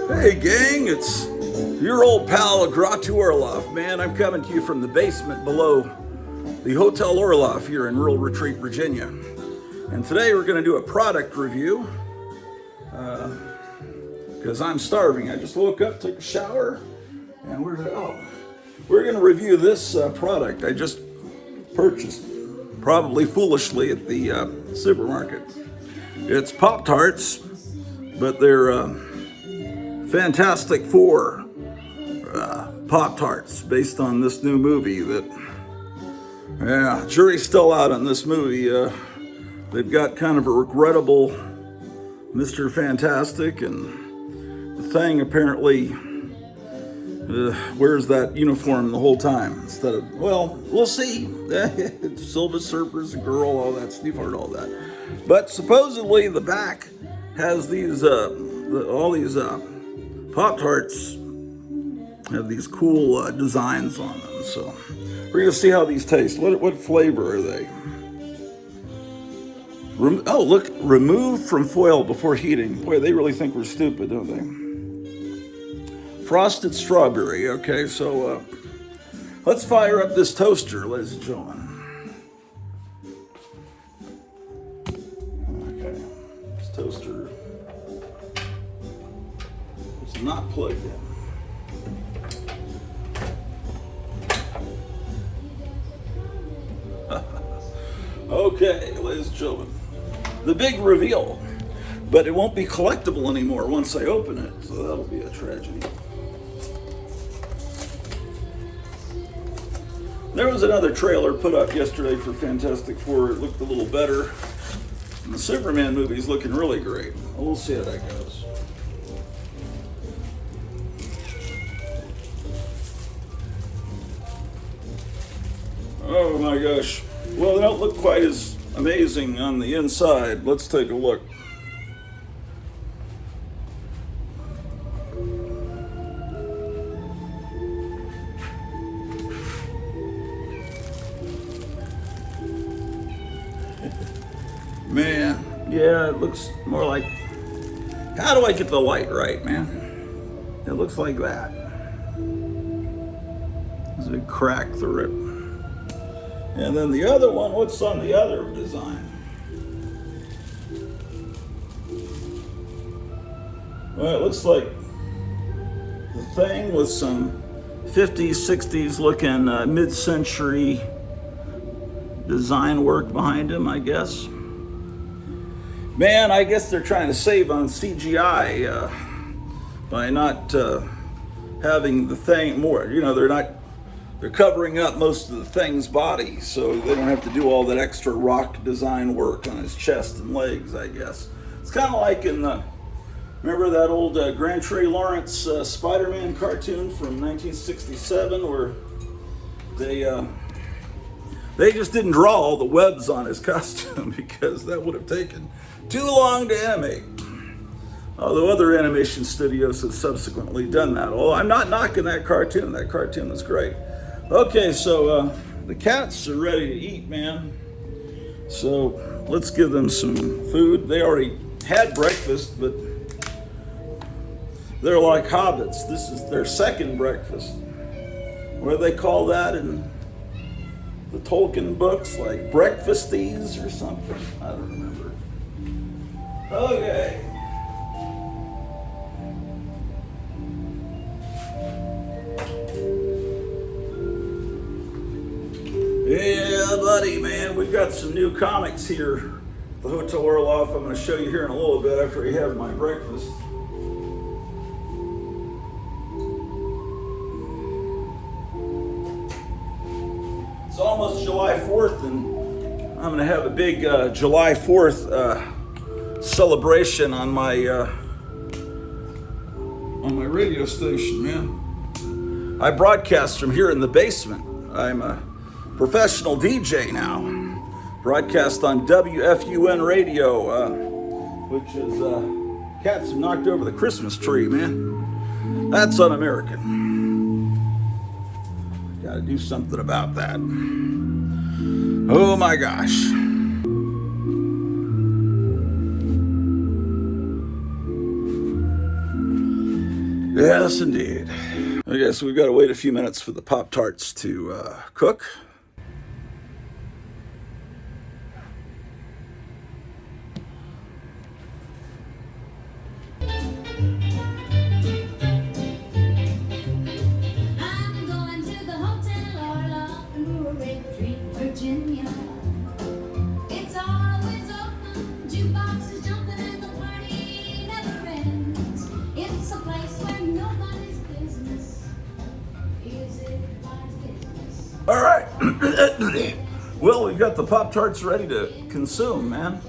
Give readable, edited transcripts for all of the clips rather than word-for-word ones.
Hey gang, it's your old pal Grottu Orloff, man. I'm coming to you from the basement below the Hotel Orloff here in Rural Retreat, Virginia. And today we're going to do a product review because I'm starving. I just woke up, took a shower, and we're going to review this product I just purchased, probably foolishly, at the supermarket. It's Pop-Tarts, but they're Fantastic Four Pop-Tarts based on this new movie that, jury's still out on this movie. They've got kind of a regrettable Mr. Fantastic, and the Thing apparently wears that uniform the whole time instead of, well, we'll see. Silver Surfer's a girl, all that, you've heard all that. But supposedly the back has these, all these Pop-Tarts have these cool designs on them, so we're going to see how these taste. What flavor are they? Oh, look, remove from foil before heating. Boy, they really think we're stupid, don't they? Frosted strawberry. Okay, so let's fire up this toaster, ladies and gentlemen. Okay, this toaster is not plugged in. Okay, ladies and gentlemen, the big reveal, but it won't be collectible anymore once I open it, so that'll be a tragedy. There was another trailer put up yesterday for Fantastic Four. It looked a little better. And the Superman movie's looking really great. We'll see how that goes. Oh my gosh. Well, they don't look quite as amazing on the inside. Let's take a look. Man, yeah, it looks more like, how do I get the light right, man? It looks like that. There's a big crack through it. And then the other one, what's on the other design? Well, it looks like the Thing with some 50s, 60s looking mid-century design work behind him, I guess. Man, I guess they're trying to save on CGI by not having the Thing more. You know, they're covering up most of the Thing's body, so they don't have to do all that extra rock design work on his chest and legs, I guess. It's kind of like in remember that old Grant Trey Lawrence Spider-Man cartoon from 1967 where they just didn't draw all the webs on his costume because that would have taken too long to animate. Although other animation studios have subsequently done that. Oh, I'm not knocking that cartoon. That cartoon is great. Okay, so the cats are ready to eat, man. So let's give them some food. They already had breakfast, but they're like hobbits. This is their second breakfast. What do they call that in the Tolkien books? Like breakfasties or something? I don't remember. Okay. Yeah, buddy, man, we've got some new comics here at the Hotel Orloff. I'm going to show you here in a little bit after I have my breakfast. It's almost July 4th, and I'm going to have a big July 4th celebration on my radio station, man. I broadcast from here in the basement. I'm a professional DJ now. Broadcast on WFUN radio, which is cats have knocked over the Christmas tree, man. That's un-American. Gotta do something about that. Oh my gosh. Yes, indeed. Okay, so we've got to wait a few minutes for the Pop-Tarts to cook. I'm going to the Hotel Orloff in Retreat, Virginia. It's always open, jukebox is jumping, and the party never ends. It's a place where nobody's business is everybody's business. All right. Well, we've got the Pop-Tarts ready to consume, man.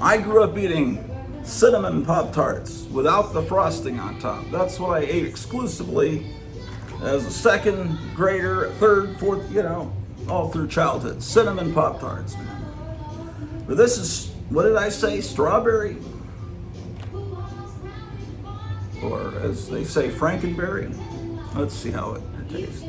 I grew up eating cinnamon Pop-Tarts without the frosting on top. That's what I ate exclusively as a second grader, third, fourth, all through childhood. Cinnamon Pop-Tarts, man. But this is, what did I say, strawberry? Or as they say, Frankenberry. Let's see how it tastes.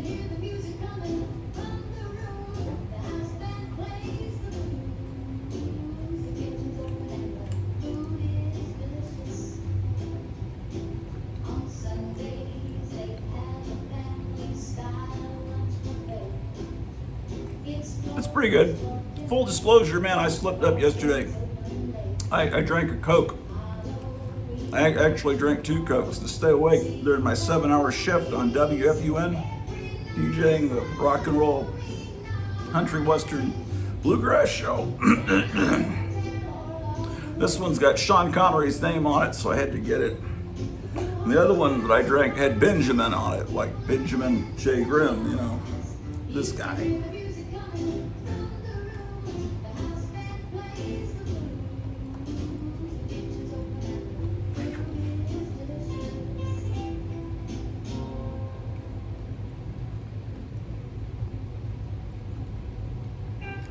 It's pretty good. Full disclosure, man, I slipped up yesterday. I drank a Coke. I actually drank 2 Cokes to stay awake during my 7-hour shift on WFUN, DJing the rock and roll country western bluegrass show. This one's got Sean Connery's name on it, so I had to get it. And the other one that I drank had Benjamin on it, like Benjamin J. Grimm, this guy.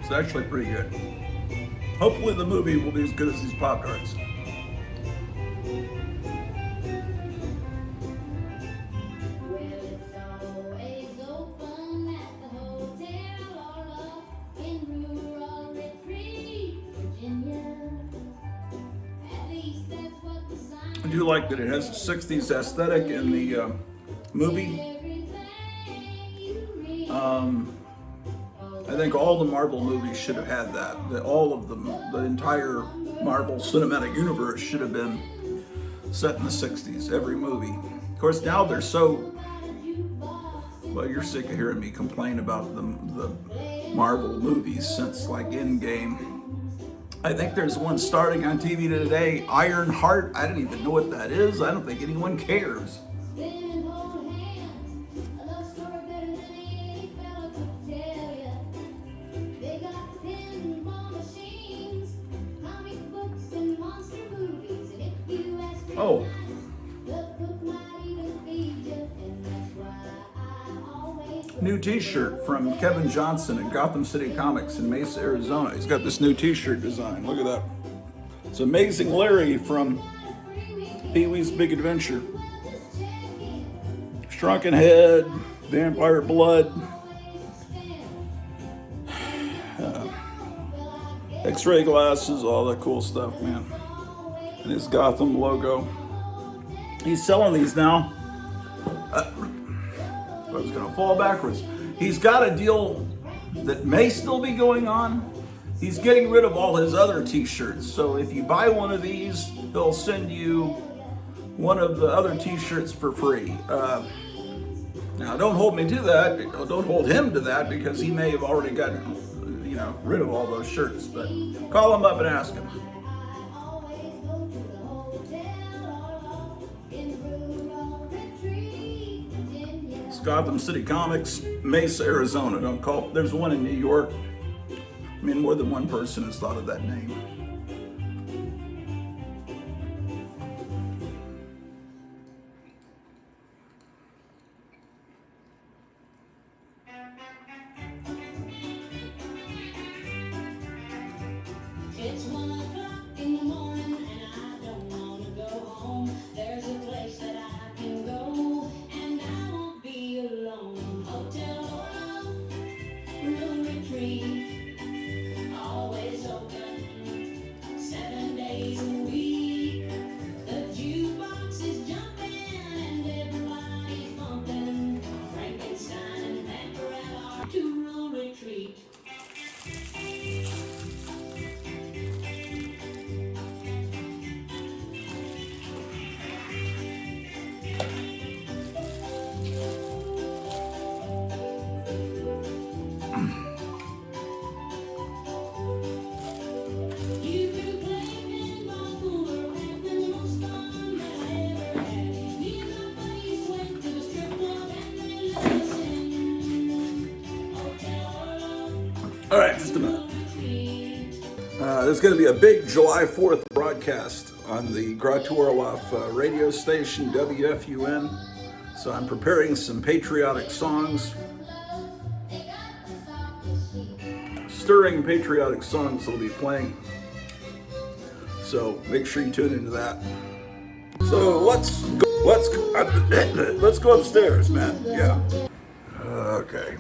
It's actually pretty good. Hopefully the movie will be as good as these Pop-Tarts. I do like that it has a 60s aesthetic in the movie. I think all the Marvel movies should have had that. All of them, the entire Marvel Cinematic Universe should have been set in the 60s, every movie. Of course, now they're so, well, you're sick of hearing me complain about the Marvel movies since like Endgame. I think there's one starting on TV today, Iron Heart. I don't even know what that is. I don't think anyone cares. Oh. New t-shirt from Kevin Johnson at Gotham City Comics in Mesa, Arizona. He's got this new t-shirt design. Look at that. It's Amazing Larry from Pee-wee's Big Adventure. Shrunken head, vampire blood, X-ray glasses, all that cool stuff, man. And his Gotham logo. He's selling these now. I was gonna fall backwards. He's got a deal that may still be going on. He's getting rid of all his other t-shirts. So if you buy one of these, he'll send you one of the other t-shirts for free. Now don't hold me to that. Don't hold him to that because he may have already gotten, rid of all those shirts. But call him up and ask him. Gotham City Comics, Mesa, Arizona. Don't call. There's one in New York. I mean, more than one person has thought of that name. It's 1 o'clock in the morning and I don't want to go home. There's a place that I can go and I won't be alone. Hotel Orloff, room retreat, always open, just a minute. There's going to be a big July 4th broadcast on the Grottu Orloff radio station, WFUN. So I'm preparing some patriotic songs, stirring patriotic songs that will be playing. So make sure you tune into that. So let's go upstairs, man. Yeah. Okay.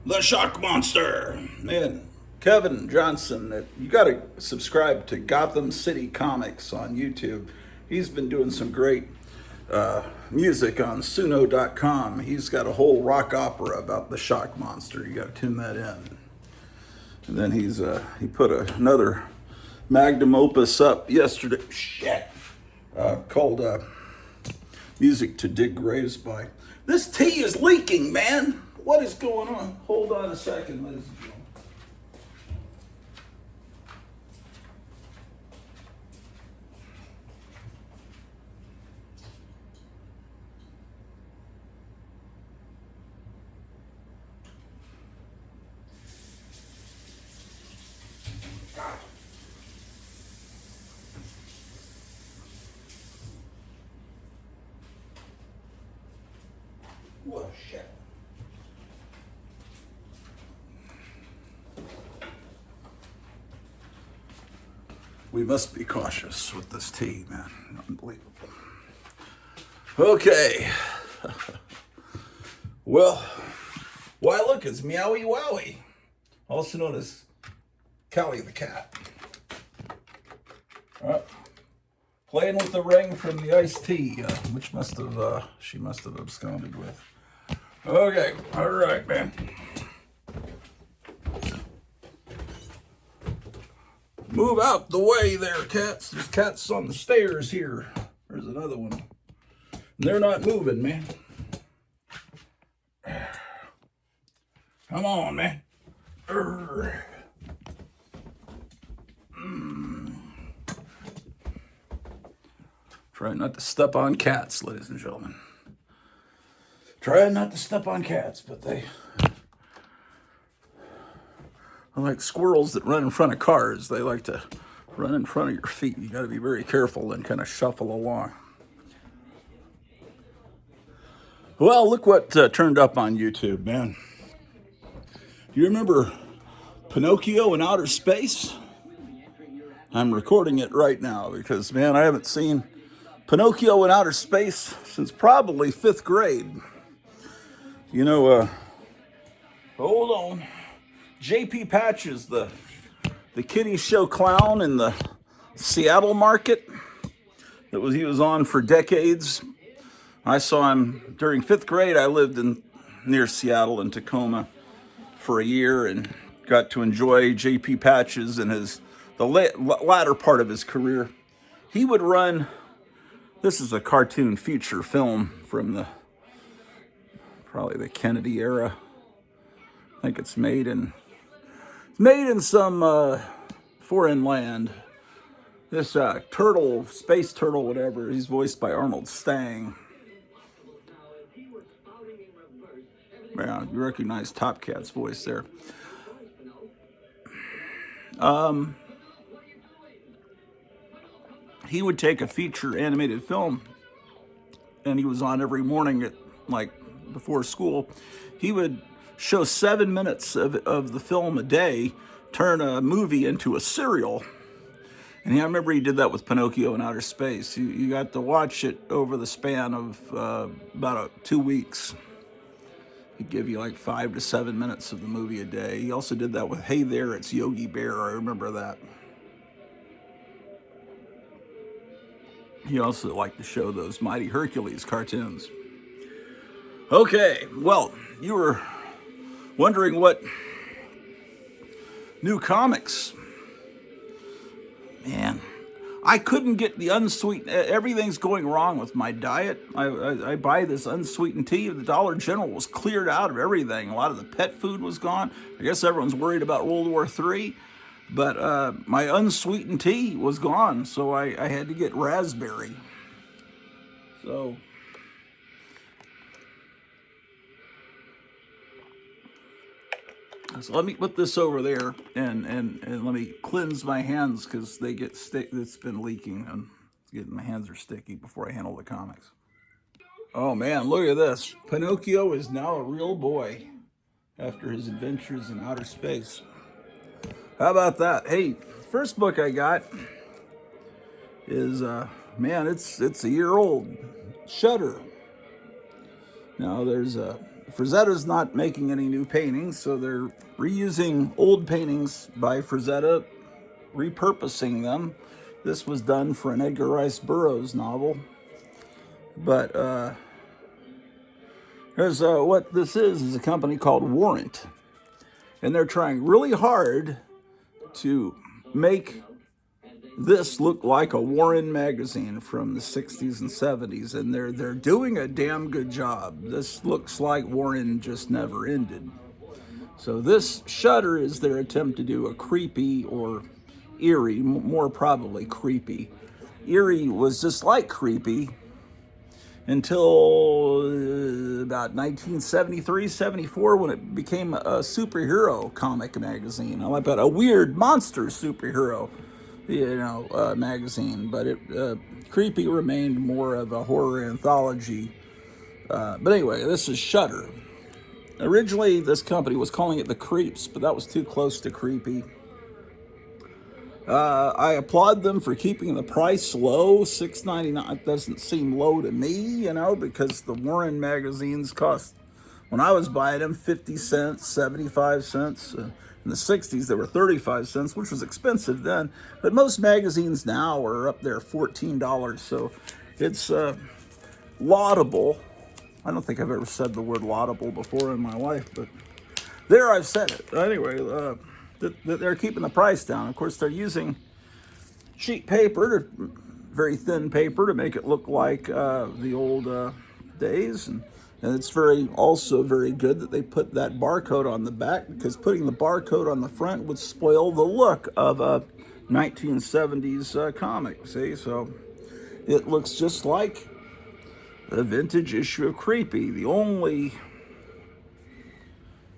The Shock Monster. Man, Kevin Johnson, you got to subscribe to Gotham City Comics on YouTube. He's been doing some great music on Suno.com. He's got a whole rock opera about the Shock Monster. You got to tune that in. And then he put another magnum opus up yesterday. Called Music to Dig Graves By. This tea is leaking, man. What is going on? Hold on a second, ladies and gentlemen. What shit. We must be cautious with this tea, man. Unbelievable. Okay. Well, why look, it's Meowie Wowie, also known as Callie the cat. Playing with the ring from the iced tea, which she must have absconded with. Okay, all right, man. Move out the way there, cats. There's cats on the stairs here. There's another one. And they're not moving, man. Come on, man. Try not to step on cats, ladies and gentlemen. Try not to step on cats, but they are like squirrels that run in front of cars. They like to run in front of your feet. You got to be very careful and kind of shuffle along. Well, look what turned up on YouTube, man. Do you remember Pinocchio in Outer Space? I'm recording it right now because, man, I haven't seen Pinocchio in Outer Space since probably 5th grade. You know, hold on. J.P. Patches, the kiddie show clown in the Seattle market he was on for decades. I saw him during 5th grade. I lived near Seattle in Tacoma for a year and got to enjoy J.P. Patches in the latter part of his career. He would run. This is a cartoon feature film from probably the Kennedy era. I think it's made in some foreign land. This turtle, space turtle, whatever, he's voiced by Arnold Stang. Yeah, you recognize Top Cat's voice there. He would take a feature animated film, and he was on every morning before school. He would show 7 minutes of the film a day, turn a movie into a serial. And I remember he did that with Pinocchio in Outer Space. You got to watch it over the span of about 2 weeks. He'd give you 5 to 7 minutes of the movie a day. He also did that with Hey There, It's Yogi Bear. I remember that. He also liked to show those Mighty Hercules cartoons. Okay, well, you were wondering what new comics. Man, I couldn't get the unsweetened. Everything's going wrong with my diet. I buy this unsweetened tea. The Dollar General was cleared out of everything. A lot of the pet food was gone. I guess everyone's worried about World War III. But my unsweetened tea was gone, so I had to get raspberry. So let me put this over there and let me cleanse my hands because they get stick. It's been leaking and my hands are sticky before I handle the comics. Oh man, look at this. Pinocchio is now a real boy after his adventures in outer space. How about that? Hey, first book I got is man, it's a year old. Shudder. Now there's Frazetta's not making any new paintings, so they're reusing old paintings by Frazetta, repurposing them. This was done for an Edgar Rice Burroughs novel, but here's what this is a company called Warrant, and they're trying really hard to make this look like a Warren magazine from the 60s and 70s, and they're doing a damn good job. This looks like Warren just never ended. So this Shudder is their attempt to do a creepy or eerie, more probably creepy. Eerie was just like creepy until about 1973, 74, when it became a superhero comic magazine. I about a weird monster superhero magazine, but creepy remained more of a horror anthology. But anyway, this is Shudder. Originally, this company was calling it The Creeps, but that was too close to creepy. I applaud them for keeping the price low. $6.99 doesn't seem low to me, because the Warren magazines cost, when I was buying them, 50 cents, 75 cents. In the 60s, they were 35 cents, which was expensive then. But most magazines now are up there $14. So it's laudable. I don't think I've ever said the word laudable before in my life, but there I've said it. Anyway, they're keeping the price down. Of course, they're using cheap paper, very thin paper, to make it look like the old days. And it's also very good that they put that barcode on the back, because putting the barcode on the front would spoil the look of a 1970s comic, see? So it looks just like a vintage issue of Creepy. The only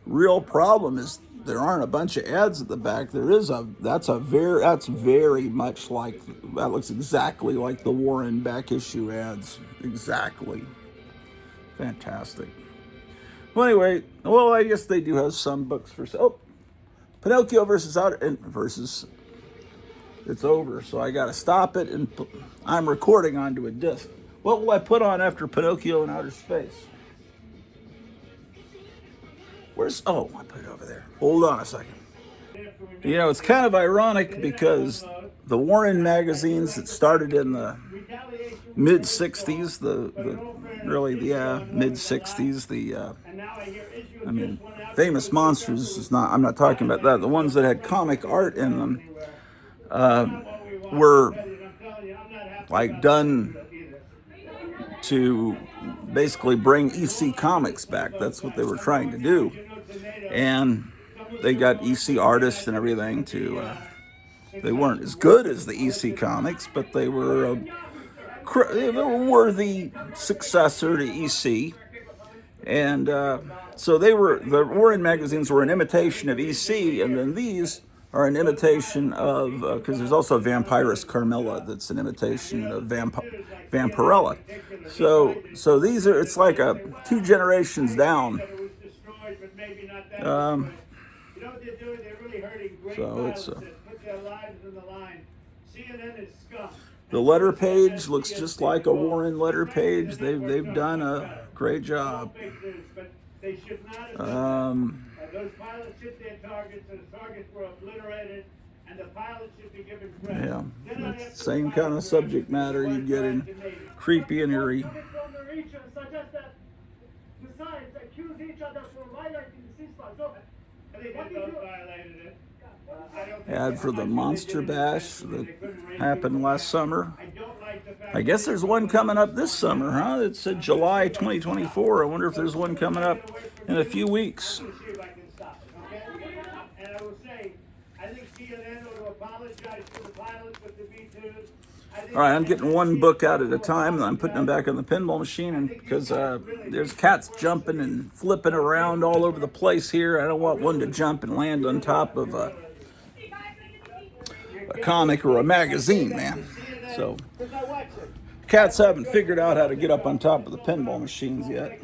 real problem is there aren't a bunch of ads at the back. That's very much like, that looks exactly like the Warren back issue ads. Exactly. Fantastic. Well, anyway, I guess they do have some books for sale. Oh, Pinocchio versus it's over, so I got to stop it, and I'm recording onto a disc. What will I put on after Pinocchio in outer space? I put it over there. Hold on a second. It's kind of ironic because the Warren magazines that started in the mid 60s, mid 60s, Famous Monsters is not, I'm not talking about that. The ones that had comic art in them were like done to basically bring EC Comics back. That's what they were trying to do. And they got EC artists and everything they weren't as good as the EC Comics, but they were a worthy successor to EC. And so the Warren magazines were an imitation of EC, and then these are an imitation of, because there's also Vampirus Carmilla that's an imitation of Vampirella. So these are, it's like a 2 generations down. So it's the letter page looks just like a Warren letter page. They've done a great job. Those pilots hit their targets, and the targets were obliterated, and the pilots should be given credit. Yeah, it's same kind of subject matter you get in Creepy and Eerie. From the region suggest that the sides accuse each other for violating the ceasefire. So, they violated it. Ad for the Monster Bash that happened last summer. I guess there's one coming up this summer, huh? It said July 2024. I wonder if there's one coming up in a few weeks. And I will say, I think CNN ought to apologize to the pilots with the B-2s. I All right, I'm getting one book out at a time, and I'm putting them back on the pinball machine, and because there's cats jumping and flipping around all over the place here. I don't want one to jump and land on top of a comic or a magazine, man. So cats haven't figured out how to get up on top of the pinball machines yet.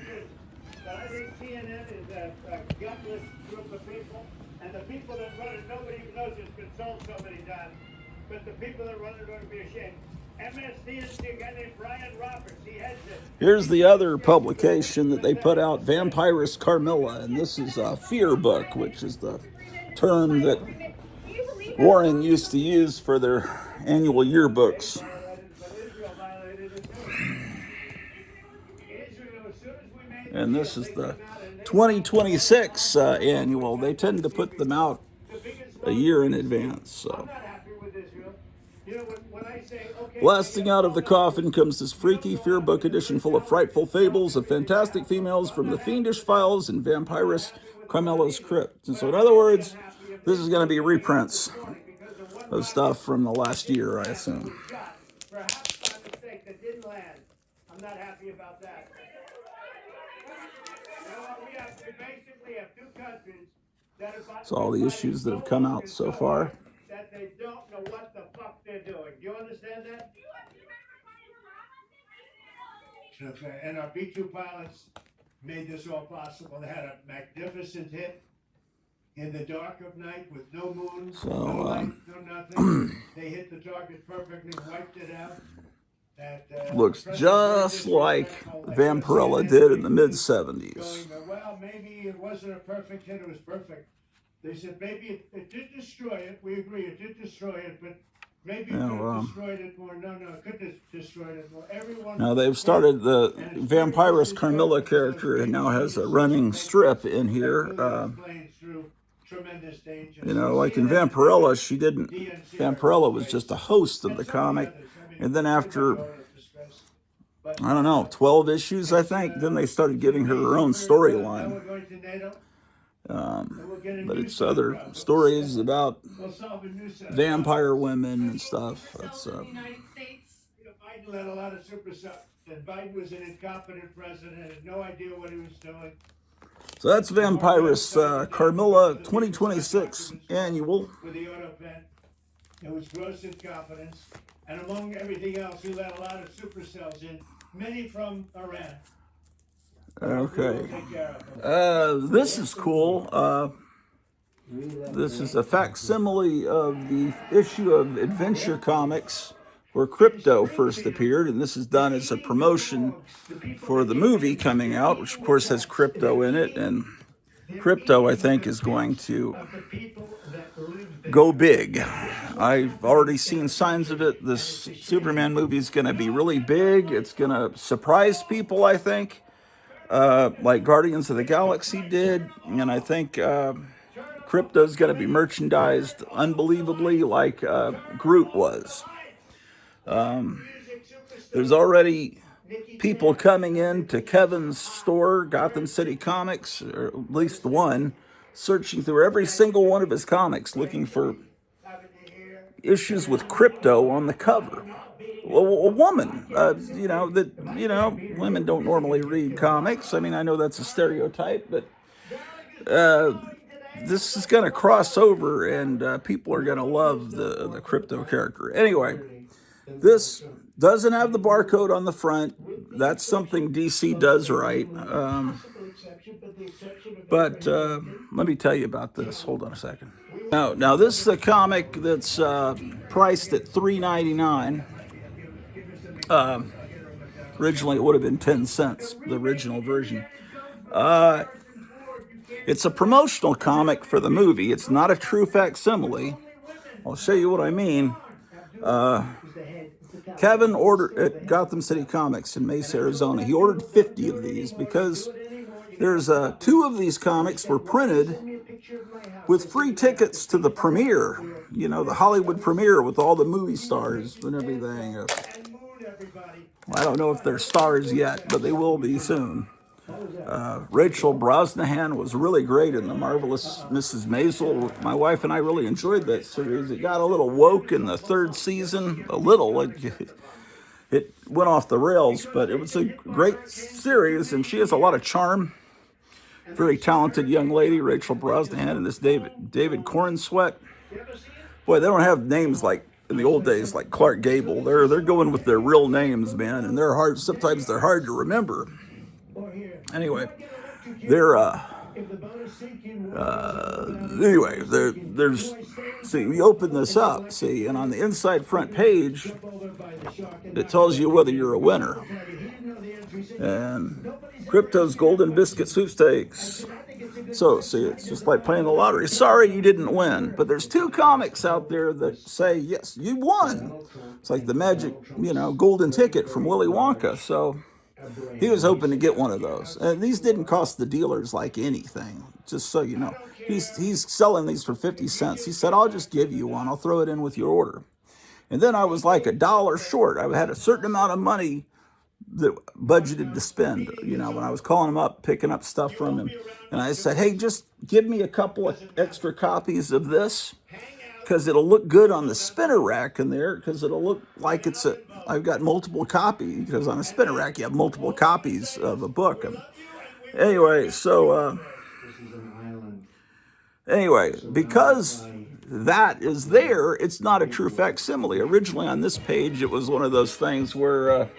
But I think CNN is a gutless group of people, and the people that run it, nobody even knows it's been sold so many times, but the people that run it ought to be ashamed. MSDNC, a guy named Brian Roberts, he heads it. Here's the other publication that they put out, Vampirist Carmilla, and this is a fear book, which is the term that Warren used to use for their annual yearbooks. And this is the 2026 annual. They tend to put them out a year in advance. So, blasting out of the coffin comes this freaky fear book edition full of frightful fables of fantastic females from the fiendish files in Vampirist Carmilla's crypt. And so, in other words, this is going to be reprints of stuff from the last year, I assume. Perhaps by mistake that didn't land. I'm not happy about that. You know what? We basically have two countries that are... So all the issues that have come out so far. That they don't know what the fuck they're doing. Do you understand that? Okay, and our B-2 pilots made this all possible. They had a magnificent hit in the dark of night with no moon, So, no light, no nothing. They hit the target perfectly, wiped it out. Looks just like Vampirella did in the mid-70s. Well, maybe it wasn't a perfect hit, it was perfect. They said maybe it did destroy it. We agree, it did destroy it, but maybe it could have destroyed it more. No, it could have destroyed it more. Everyone. Now they've started the Vampirist Carmilla character, and now has a running strip in here. You know, like in Vampirella, she didn't. Vampirella was just a host of the comic, and then after, I don't know, 12 issues, I think, then they started giving her own storyline. But it's other stories about vampire women and stuff. That's Biden led a lot of super stuff, and Biden was an incompetent president, had no idea what he was doing. So that's Vampirist Carmilla 2026 annual. With the auto pen, it was gross incompetence, and among everything else, he let a lot of supercells in, many from Iran. Okay. This is cool. This is a facsimile of the issue of Adventure Comics where Crypto first appeared, and this is done as a promotion for the movie coming out, which of course has Crypto in it, and Crypto, I think, is going to go big. I've already seen signs of it. This Superman movie is going to be really big. It's going to surprise people, I think, like Guardians of the Galaxy did, and I think Crypto's going to be merchandised unbelievably like Groot was. There's already people coming in to Kevin's store, Gotham City Comics, or at least the one, searching through every single one of his comics, looking for issues with Crypto on the cover. A woman, women don't normally read comics. I mean, I know that's a stereotype, but this is going to cross over, and people are going to love the Crypto character. Anyway, this doesn't have the barcode on the front. That's something DC does right. But let me tell you about this. Hold on a second. Now this is a comic that's priced at $3.99. Originally, it would have been 10 cents, the original version. It's a promotional comic for the movie. It's not a true facsimile. I'll show you what I mean. Kevin ordered at Gotham City Comics in Mesa, Arizona. He ordered 50 of these because there's 2 of these comics were printed with free tickets to the premiere. You know, the Hollywood premiere with all the movie stars and everything. I don't know if they're stars yet, but they will be soon. Rachel Brosnahan was really great in The Marvelous Mrs. Maisel. My wife and I really enjoyed that series. It got a little woke in the third season, a little. It went off the rails, but it was a great series, and she has a lot of charm. Very talented young lady, Rachel Brosnahan, and this David Cornsweet. Boy, they don't have names like in the old days, like Clark Gable. They're going with their real names, man, and they're hard. Sometimes they're hard to remember. Anyway, there's see, we open this up, see, and on the inside front page, it tells you whether you're a winner. And Crypto's Golden Biscuit Sweepstakes. So, see, it's just like playing the lottery. Sorry you didn't win. But there's 2 comics out there that say, yes, you won. It's like the magic, golden ticket from Willy Wonka. So he was hoping to get one of those. And these didn't cost the dealers like anything, just so you know. He's selling these for 50 cents. He said, I'll just give you one. I'll throw it in with your order. And then I was like $1 short. I had a certain amount of money that budgeted to spend, when I was calling him up, picking up stuff from him. And I said, hey, just give me a couple of extra copies of this, because it'll look good on the spinner rack in there, because it'll look like I've got multiple copies, because on a spinner rack you have multiple copies of a book. And anyway, because that is there, it's not a true facsimile. Originally on this page, it was one of those things where,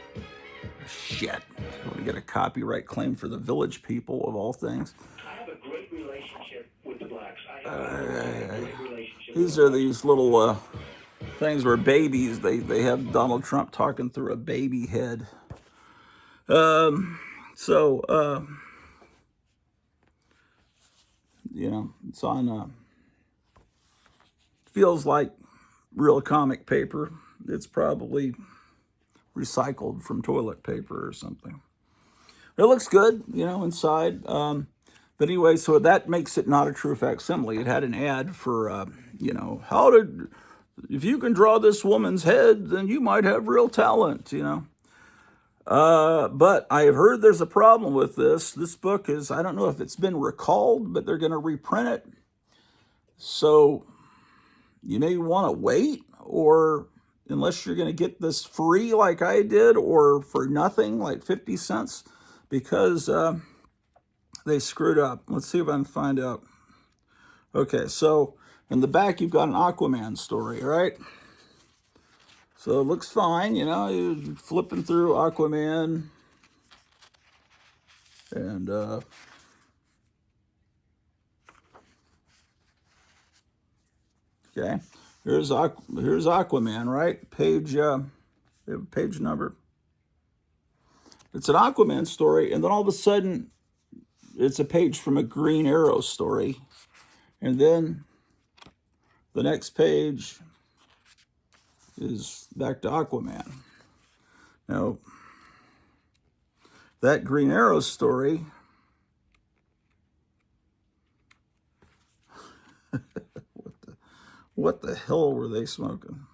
shit, I want to get a copyright claim for the Village People, of all things. I have a great relationship with the blacks. I have a great relationship. These are these little things where babies, they have Donald Trump talking through a baby head. It's on, feels like real comic paper. It's probably recycled from toilet paper or something. It looks good, inside. But anyway, so that makes it not a true facsimile. It had an ad for, if you can draw this woman's head, then you might have real talent, But I have heard there's a problem with this. This book is, I don't know if it's been recalled, but they're going to reprint it. So you may want to wait, or unless you're going to get this free like I did, or for nothing, like 50 cents, because they screwed up. Let's see if I can find out. Okay, so in the back, you've got an Aquaman story, right? So it looks fine, you're flipping through Aquaman. And okay. Here's Aquaman, right? Page number. It's an Aquaman story, and then all of a sudden, it's a page from a Green Arrow story, and then the next page is back to Aquaman. Now, that Green Arrow story, what the hell were they smoking?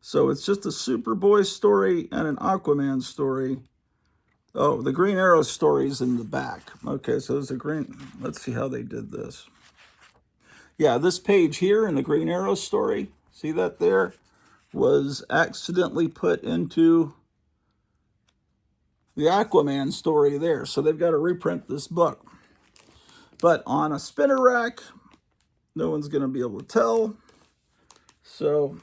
So it's just a Superboy story and an Aquaman story. Oh, the Green Arrow story is in the back. Okay, so there's a let's see how they did this. Yeah, this page here in the Green Arrow story, see that there, was accidentally put into the Aquaman story there. So they've got to reprint this book. But on a spinner rack, no one's going to be able to tell. So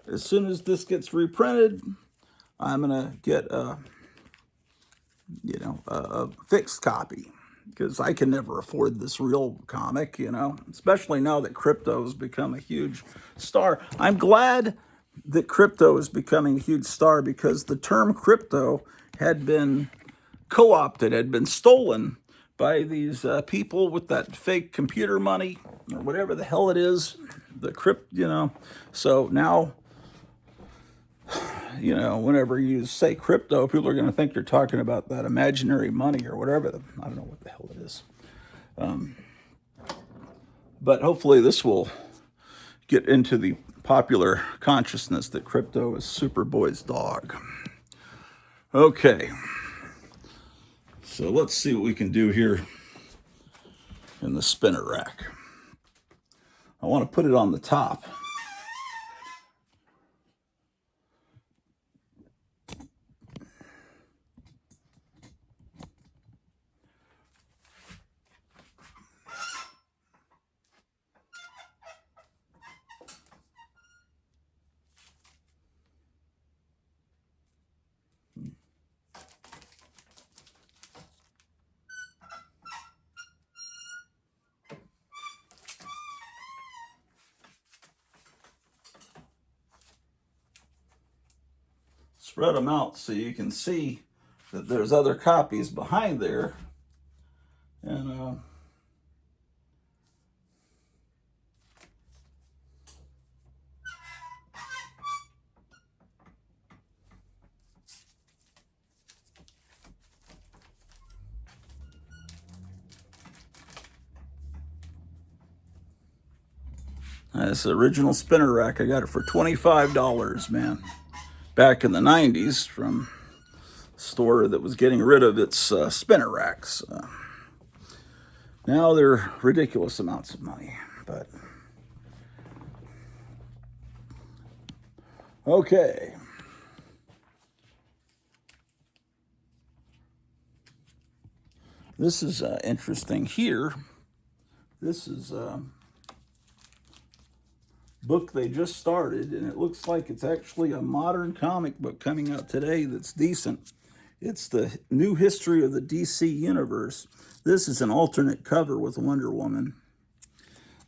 as soon as this gets reprinted, I'm going to get a fixed copy, because I can never afford this real comic, especially now that Crypto has become a huge star. I'm glad that Crypto is becoming a huge star, because the term crypto had been co-opted, had been stolen by these people with that fake computer money, or whatever the hell it is, So now, whenever you say crypto, people are going to think you're talking about that imaginary money or whatever. I don't know what the hell it is. But hopefully this will get into the popular consciousness that crypto is Superboy's dog. Okay. So let's see what we can do here in the spinner rack. I want to put it on the top. Spread them out so you can see that there's other copies behind there. And this original spinner rack, I got it for $25, man. Back in the 90s from a store that was getting rid of its spinner racks. Now they're ridiculous amounts of money, but okay. This is interesting here. This is book they just started, and it looks like it's actually a modern comic book coming out today that's decent. It's the new history of the DC universe. This is an alternate cover with Wonder Woman.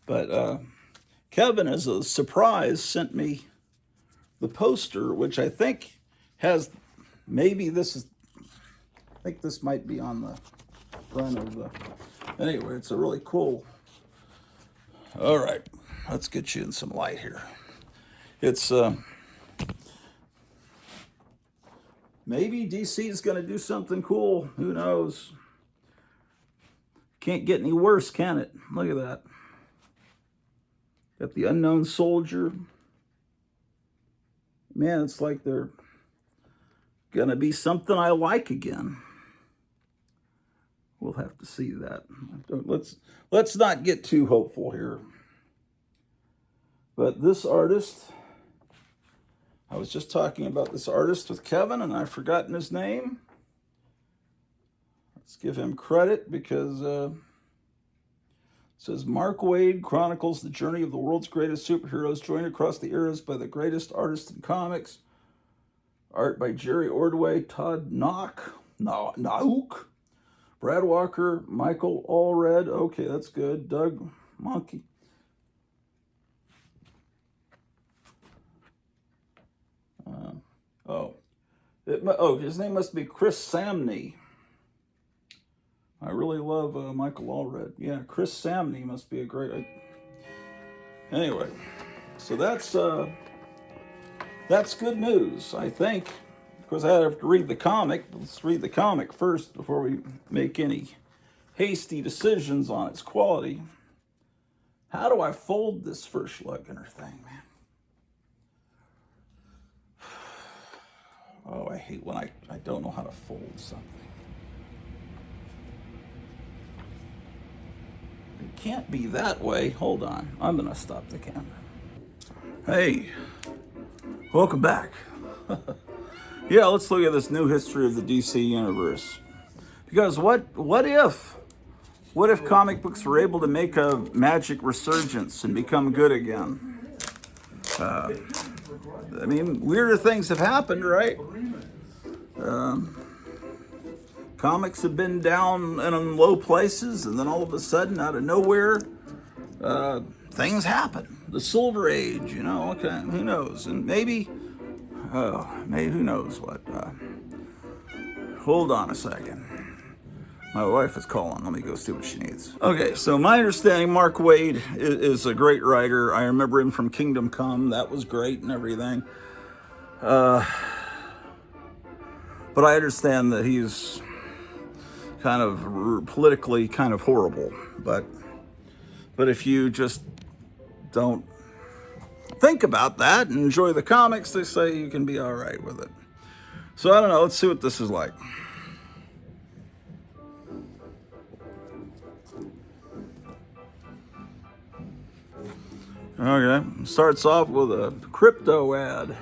But Kevin, as a surprise, sent me the poster, which I think has, maybe this is, I think this might be on the front of the, anyway, it's a really cool. All right. Let's get you in some light here. It's maybe DC is going to do something cool. Who knows? Can't get any worse, can it? Look at that. Got the Unknown Soldier. Man, it's like they're going to be something I like again. We'll have to see that. Let's not get too hopeful here. But this artist, I was just talking about this artist with Kevin, and I've forgotten his name. Let's give him credit because it says Mark Waid chronicles the journey of the world's greatest superheroes, joined across the eras by the greatest artists in comics. Art by Jerry Ordway, Todd Nauck, Brad Walker, Michael Allred. Okay, that's good. Doug Monkey. His name must be Chris Samney. I really love Michael Allred. Yeah, Chris Samney must be a great. Anyway, so that's good news, I think. Of course, I have to read the comic. Let's read the comic first before we make any hasty decisions on its quality. How do I fold this first Luggener thing, man? Oh, I hate when I don't know how to fold something. It can't be that way. Hold on. I'm going to stop the camera. Hey, welcome back. Yeah, let's look at this new history of the DC universe. Because what if comic books were able to make a magic resurgence and become good again? I mean, weirder things have happened, right? Comics have been down in low places, and then all of a sudden, out of nowhere, things happen. The Silver Age, okay, who knows? And maybe who knows what? Hold on a second. My wife is calling. Let me go see what she needs. Okay, so my understanding, Mark Waid is a great writer. I remember him from Kingdom Come. That was great and everything. But I understand that he's kind of politically kind of horrible. But if you just don't think about that and enjoy the comics, they say you can be all right with it. So I don't know. Let's see what this is like. Okay, starts off with a crypto ad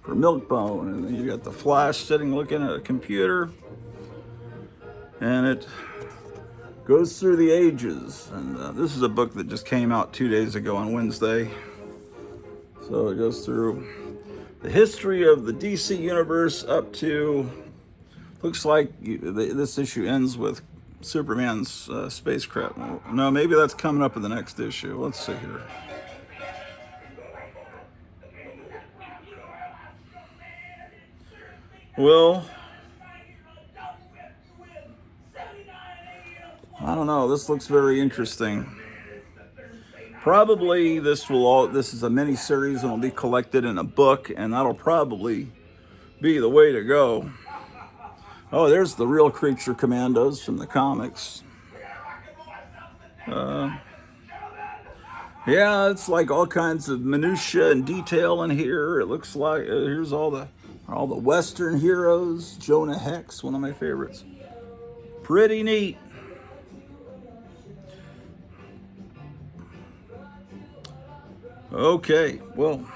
for Milkbone, and then you got the Flash sitting looking at a computer, and it goes through the ages. And this is a book that just came out 2 days ago on Wednesday. So it goes through the history of the DC universe up to, looks like this issue ends with Superman's spacecraft. No, maybe that's coming up in the next issue. Let's see here. Well, I don't know. This looks very interesting. Probably this is a mini series and will be collected in a book, and that'll probably be the way to go. Oh, there's the real Creature Commandos from the comics. Yeah, it's like all kinds of minutia and detail in here. It looks like here's all the Western heroes. Jonah Hex, one of my favorites. Pretty neat. Okay, well,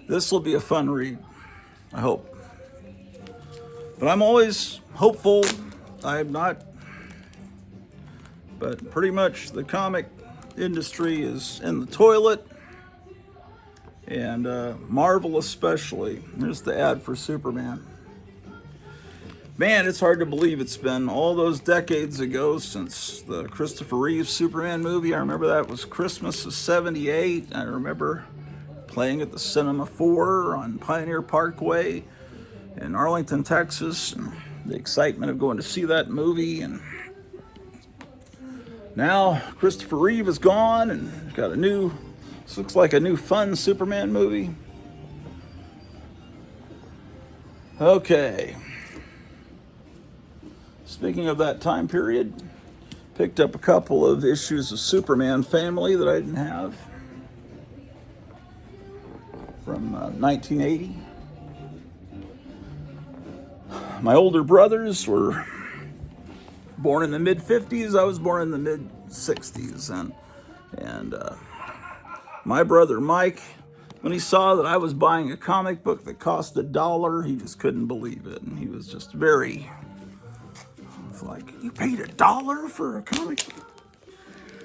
this will be a fun read, I hope. But I'm always hopeful. I'm not, but pretty much the comic industry is in the toilet, and Marvel especially. Here's the ad for Superman. Man, it's hard to believe it's been all those decades ago since the Christopher Reeve Superman movie. I remember that was Christmas of '78. I remember playing at the Cinema 4 on Pioneer Parkway in Arlington, Texas, and the excitement of going to see that movie. And now Christopher Reeve is gone, and got a new, this looks like a new fun Superman movie. Okay. Speaking of that time period, picked up a couple of issues of Superman Family that I didn't have from 1980. My older brothers were born in the mid-50s. I was born in the mid-60s. And my brother Mike, when he saw that I was buying a comic book that cost $1, he just couldn't believe it. And he was just very... It's like, you paid $1 for a comic?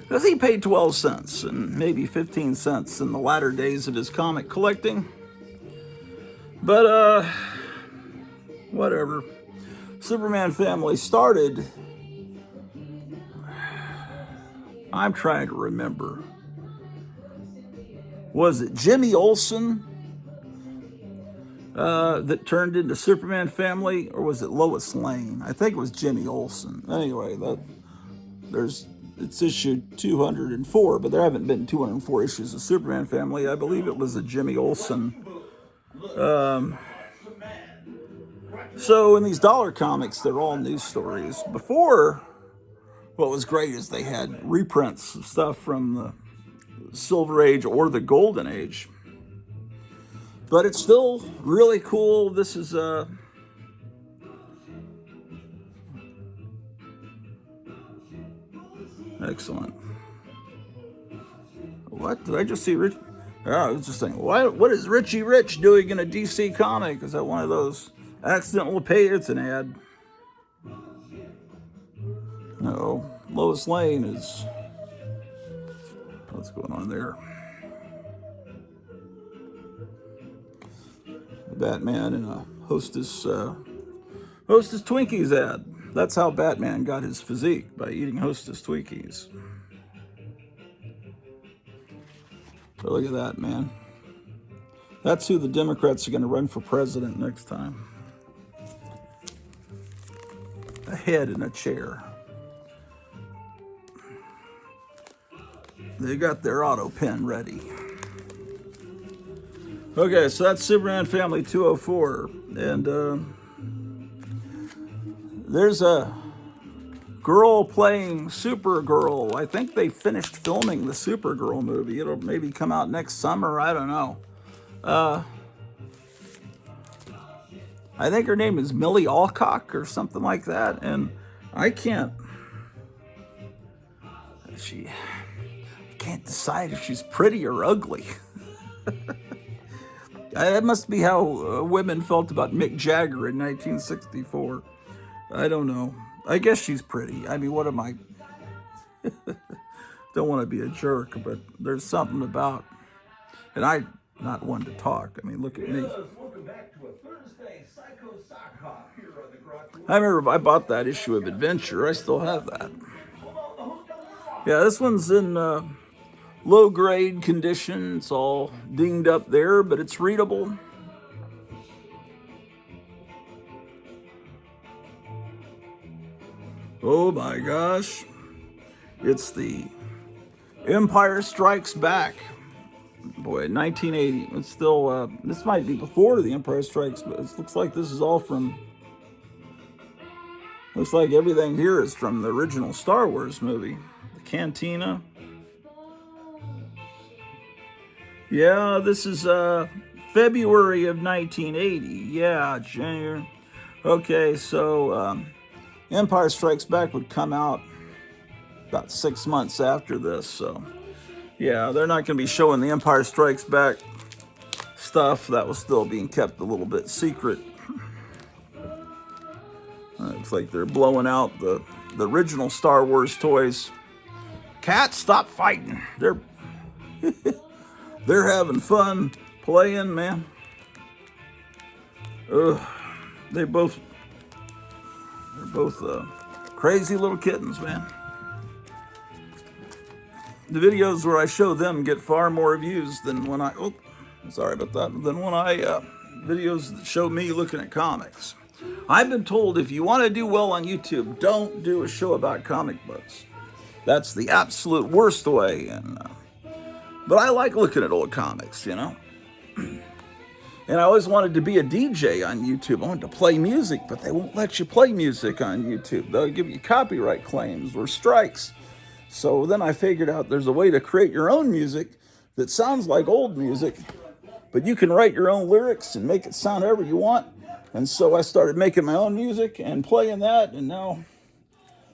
Because he paid 12 cents and maybe 15 cents in the latter days of his comic collecting. But, whatever. Superman Family started, I'm trying to remember. Was it Jimmy Olsen that turned into Superman Family, or was it Lois Lane? I think it was Jimmy Olsen. Anyway, it's issue 204, but there haven't been 204 issues of Superman Family. I believe it was a Jimmy Olsen. So in these dollar comics, they're all news stories. Before, what was great is they had reprints of stuff from the Silver Age or the Golden Age. But it's still really cool. This is excellent. What? Did I just see Rich? Oh, I was just saying, what is Richie Rich doing in a DC comic? Is that one of those accidental pay? It's an ad. No, Lois Lane is... What's going on there? Batman in a Hostess Twinkies ad. That's how Batman got his physique, by eating Hostess Twinkies. But look at that, man. That's who the Democrats are going to run for president next time. A head in a chair. They got their auto pen ready. Okay, so that's Superman Family 204. And there's a girl playing Supergirl. I think they finished filming the Supergirl movie. It'll maybe come out next summer. I don't know. I think her name is Millie Alcock or something like that. And I can't can't decide if she's pretty or ugly. That must be how women felt about Mick Jagger in 1964. I don't know. I guess she's pretty. I mean, what am I? Don't want to be a jerk, but there's something about, and I'm not one to talk. I mean, look at me. Welcome back to a Thursday Psycho Sock Hop here on the Grottu. I remember I bought that issue of Adventure. I still have that. Yeah, this one's in low grade condition. It's all dinged up there, but it's readable. Oh my gosh. It's the Empire Strikes Back. Boy, 1980. It's still, this might be before the Empire Strikes, but it looks like this is all from, looks like everything here is from the original Star Wars movie. The Cantina. Yeah, this is February of 1980. Yeah, January. Okay, so Empire Strikes Back would come out about 6 months after this, so yeah, they're not going to be showing the Empire Strikes Back stuff. That was still being kept a little bit secret. Looks like they're blowing out the original Star Wars toys. Cats, stop fighting. They're they're having fun playing, man. They're both crazy little kittens, man. The videos where I show them get far more views than when I, videos that show me looking at comics. I've been told if you want to do well on YouTube, don't do a show about comic books. That's the absolute worst way. But I like looking at old comics, you know. And I always wanted to be a DJ on YouTube. I wanted to play music, but they won't let you play music on YouTube. They'll give you copyright claims or strikes. So then I figured out there's a way to create your own music that sounds like old music, but you can write your own lyrics and make it sound however you want. And so I started making my own music and playing that, and now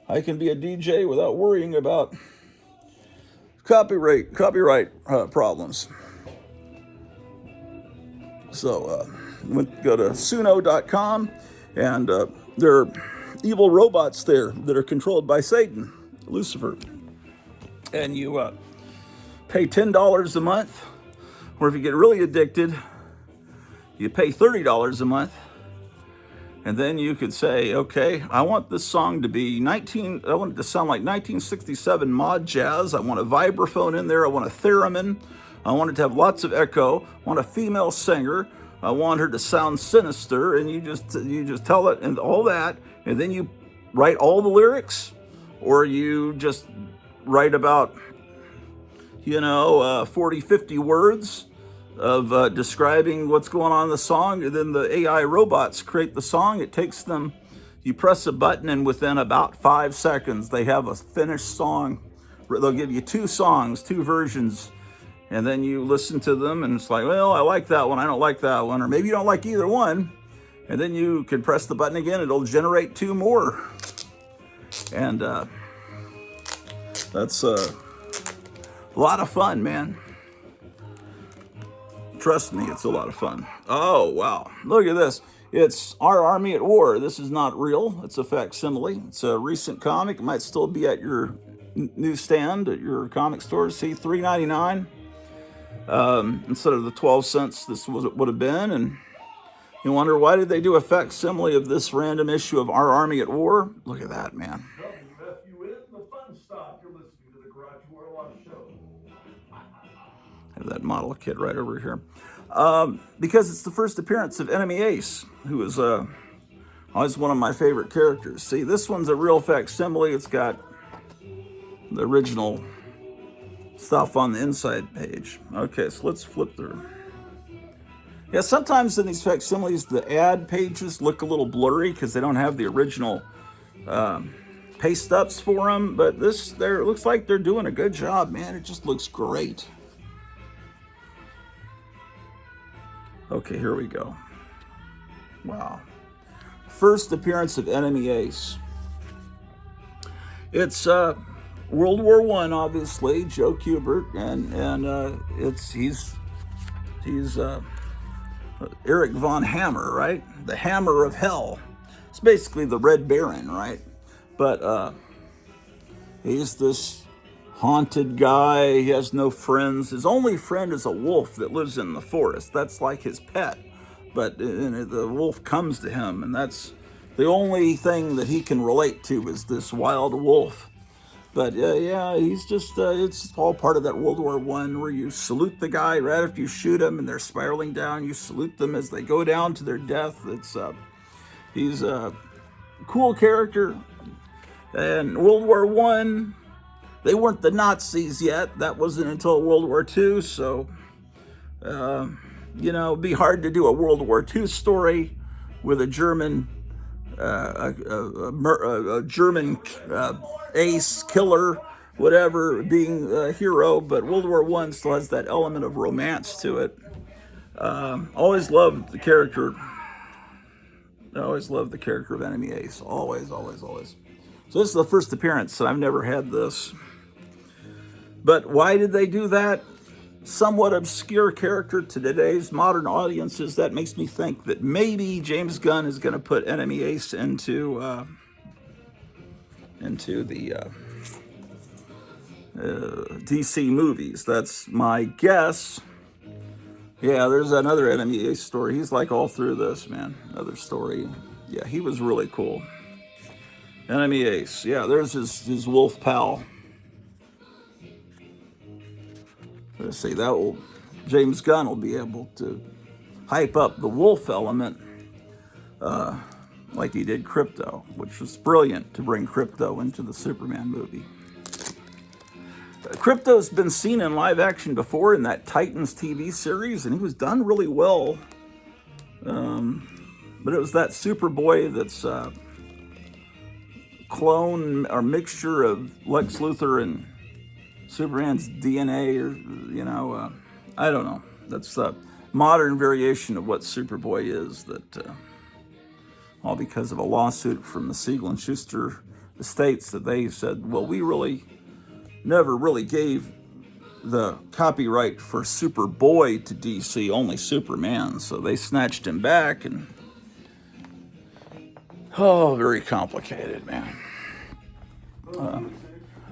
I can be a DJ without worrying about copyright problems. So go to suno.com, and there are evil robots there that are controlled by Satan, Lucifer. And you pay $10 a month, or if you get really addicted, you pay $30 a month. And then you could say, okay, I want this song to be I want it to sound like 1967 mod jazz. I want a vibraphone in there. I want a theremin. I want it to have lots of echo. I want a female singer. I want her to sound sinister. And you just tell it and all that. And then you write all the lyrics, or you just write about, 40, 50 words of describing what's going on in the song, and then the AI robots create the song. It takes them, you press a button, and within about 5 seconds, they have a finished song. They'll give you 2 songs, 2 versions, and then you listen to them, and it's like, well, I like that one, I don't like that one, or maybe you don't like either one, and then you can press the button again, it'll generate 2 more. And that's a lot of fun, man. Trust me, it's a lot of fun. Oh, wow. Look at this. It's Our Army at War. This is not real. It's a facsimile. It's a recent comic. It might still be at your newsstand at your comic store. See, $3.99 instead of the 12 cents this would have been. And you wonder, why did they do a facsimile of this random issue of Our Army at War? Look at that, man. The fun stop. You're listening to the Grottu Orloff Show. I have that model kit right over here. Because it's the first appearance of Enemy Ace, who is always one of my favorite characters. See, this one's a real facsimile. It's got the original stuff on the inside page. Okay, so let's flip through. Yeah, sometimes in these facsimiles, the ad pages look a little blurry because they don't have the original paste ups for them. But this, it looks like they're doing a good job, man. It just looks great. Okay, here we go. Wow. First appearance of Enemy Ace. It's World War One, obviously, Joe Kubert, and he's Erich von Hammer, right? The Hammer of Hell. It's basically the Red Baron, right? But he's this haunted guy. He has no friends. His only friend is a wolf that lives in the forest. That's like his pet. But the wolf comes to him, and that's the only thing that he can relate to is this wild wolf. But yeah, he's just, it's all part of that World War One where you salute the guy right after you shoot him and they're spiraling down. You salute them as they go down to their death. He's a cool character. And World War One, they weren't the Nazis yet. That wasn't until World War Two. So, it'd be hard to do a World War Two story with a German, a German ace, killer, whatever, being a hero. But World War One still has that element of romance to it. Always loved the character. I always loved the character of Enemy Ace. Always, always, always. So this is the first appearance, and I've never had this. But why did they do that? Somewhat obscure character to today's modern audiences. That makes me think that maybe James Gunn is going to put Enemy Ace into the DC movies. That's my guess. Yeah, there's another Enemy Ace story. He's like all through this, man. Another story. Yeah, he was really cool. Enemy Ace. Yeah, there's his wolf pal. Let's see, James Gunn will be able to hype up the wolf element like he did Crypto, which was brilliant to bring Crypto into the Superman movie. Crypto's been seen in live action before in that Titans TV series, and he was done really well. But it was that Superboy that's clone or mixture of Lex Luthor and Superman's DNA, or I don't know. That's a modern variation of what Superboy is. That all because of a lawsuit from the Siegel and Schuster estates that they said, well, we really never really gave the copyright for Superboy to DC, only Superman. So they snatched him back, and very complicated, man.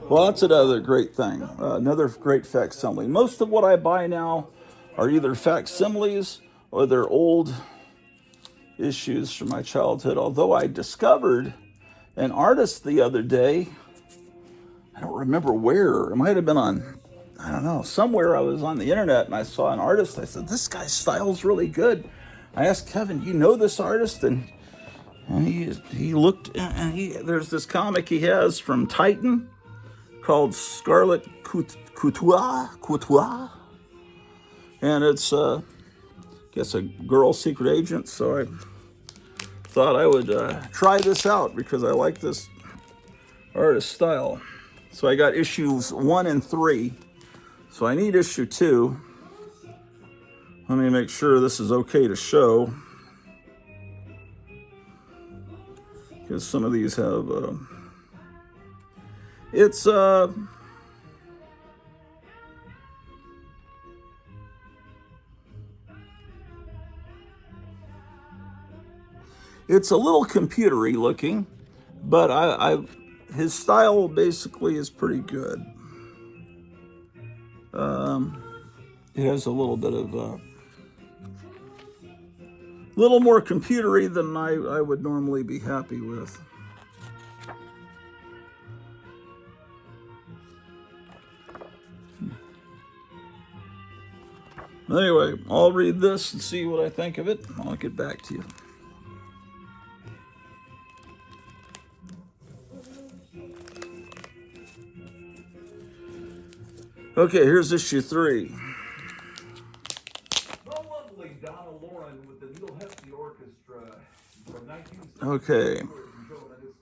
Well, that's another great thing. Another great facsimile. Most of what I buy now are either facsimiles or they're old issues from my childhood. Although I discovered an artist the other day, I don't remember where. It might have been on, I don't know, somewhere I was on the internet and I saw an artist. I said, this guy's style's really good. I asked Kevin, you know this artist? And he looked, and there's this comic he has from Titan called Scarlet Couture, and it's I guess a girl secret agent. So I thought I would try this out because I like this artist style. So I got issues 1 and 3. So I need issue 2. Let me make sure this is okay to show, because some of these have it's a little computery looking, but his style basically is pretty good. It has a little bit of little more computery than I would normally be happy with. Anyway, I'll read this and see what I think of it. I'll get back to you. Okay, here's issue 3. The lovely Donna Lauren with the Neil Hefti Orchestra from 1960. Okay. It's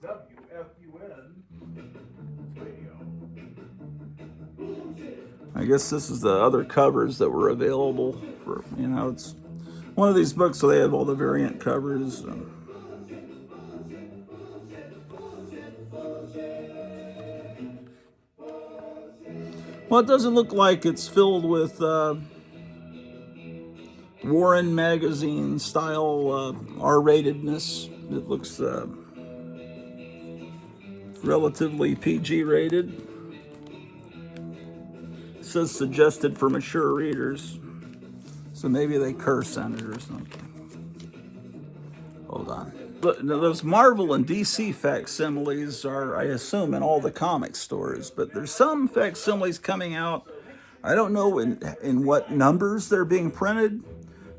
WFUN Radio. I guess this is the other covers that were available for, it's one of these books, so they have all the variant covers. Well, it doesn't look like it's filled with Warren magazine style R-ratedness. It looks relatively PG rated. It says suggested for mature readers. So maybe they curse in it or something. Hold on. Those Marvel and DC facsimiles are, I assume, in all the comic stores, but there's some facsimiles coming out. I don't know in what numbers they're being printed,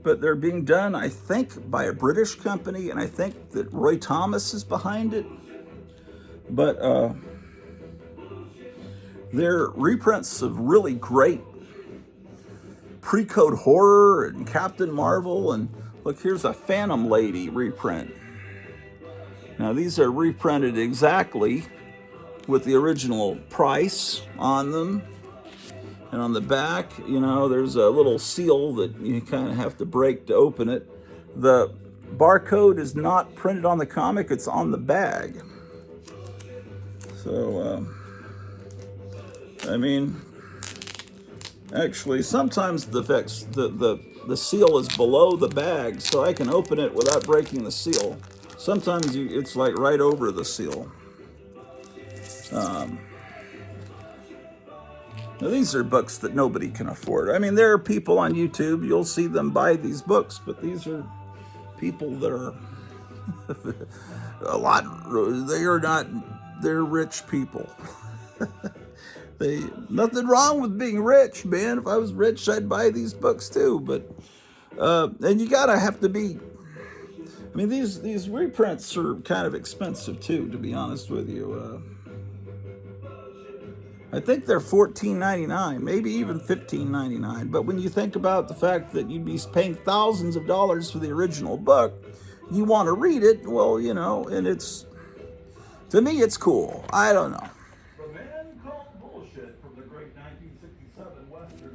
but they're being done, I think, by a British company, and I think that Roy Thomas is behind it. But they're reprints of really great pre-code horror and Captain Marvel, and look, here's a Phantom Lady reprint. Now these are reprinted exactly with the original price on them. And on the back, you know, there's a little seal that you kind of have to break to open it. The barcode is not printed on the comic, it's on the bag. So, I mean, actually, sometimes the seal is below the bag, so I can open it without breaking the seal. Sometimes it's like right over the seal. Now these are books that nobody can afford. I mean, there are people on YouTube, you'll see them buy these books, but these are people that are they're rich people. Nothing wrong with being rich, man. If I was rich, I'd buy these books too. But and you gotta have to be. I mean, these reprints are kind of expensive too, to be honest with you. I think they're $14.99, maybe even $15.99. But when you think about the fact that you'd be paying thousands of dollars for the original book, you want to read it. Well, you know, and to me, it's cool. I don't know. The man called bullshit from the great 1967 Western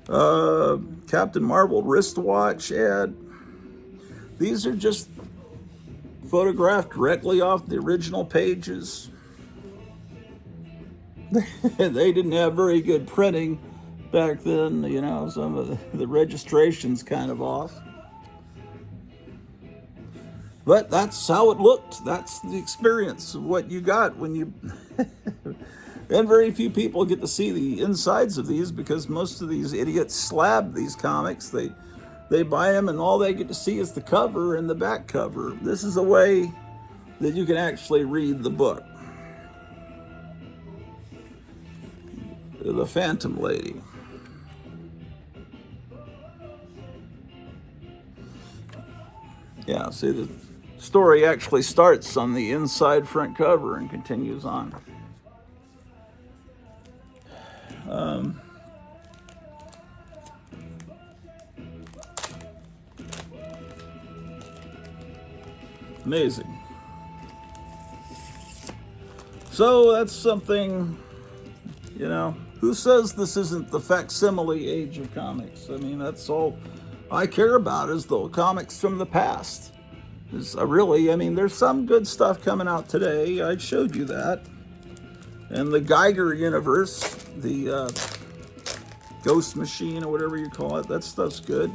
man. Captain Marvel wristwatch ad. These are just photographed directly off the original pages. They didn't have very good printing back then, you know, some of the registration's kind of off. But that's how it looked. That's the experience of what you got when you... And very few people get to see the insides of these because most of these idiots slab these comics. They buy them and all they get to see is the cover and the back cover. This is a way that you can actually read the book. The Phantom Lady. Yeah, see, the story actually starts on the inside front cover and continues on. Amazing. So that's something, you know, who says this isn't the facsimile age of comics? I mean, that's all I care about is the comics from the past. I mean, there's some good stuff coming out today. I showed you that. And the Geiger universe, the Ghost Machine or whatever you call it, that stuff's good.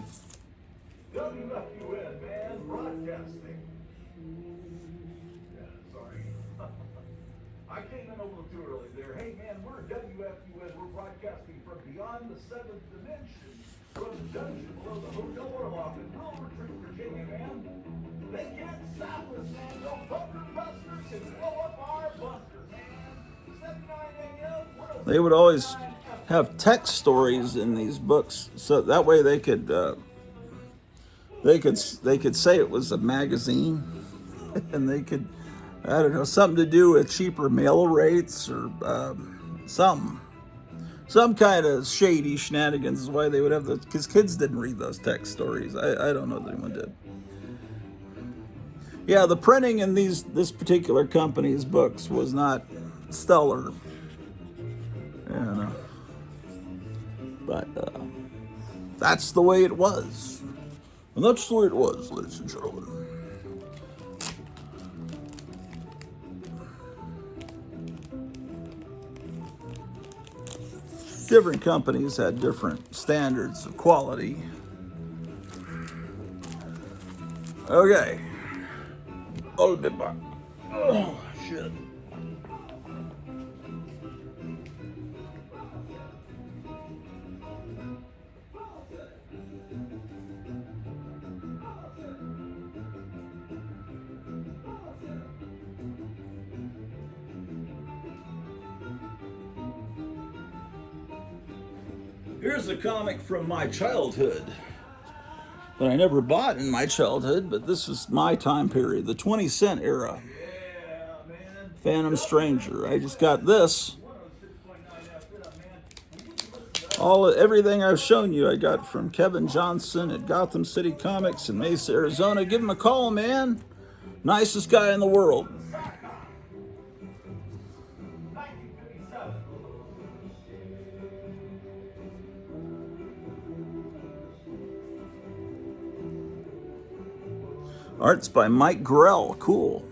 WFUN, man, broadcasting. Yeah, sorry. I came in a little too early there. Hey, man, we're WFUN. We're broadcasting from beyond the seventh dimension, from the dungeon below the Grottu Orloff in Willow Retreat, Virginia, man. They can't stop us, man. No bunker busters can blow up our bunker, man. 79 a.m. They would always have text stories in these books, so that way they could say it was a magazine, and they could, I don't know, something to do with cheaper mail rates or some kind of shady shenanigans is why they would have those, because kids didn't read those text stories. I don't know that anyone did. Yeah, the printing in this particular company's books was not stellar. But that's the way it was. And that's the way it was, ladies and gentlemen. different companies had different standards of quality. Okay. I'll be back. Oh, shit. Here's a comic from my childhood that I never bought in my childhood, but this is my time period, the 20-cent era. Phantom Stranger. I just got this. Everything I've shown you I got from Kevin Johnson at Gotham City Comics in Mesa, Arizona. Give him a call, man. Nicest guy in the world. Art's by Mike Grell. Cool.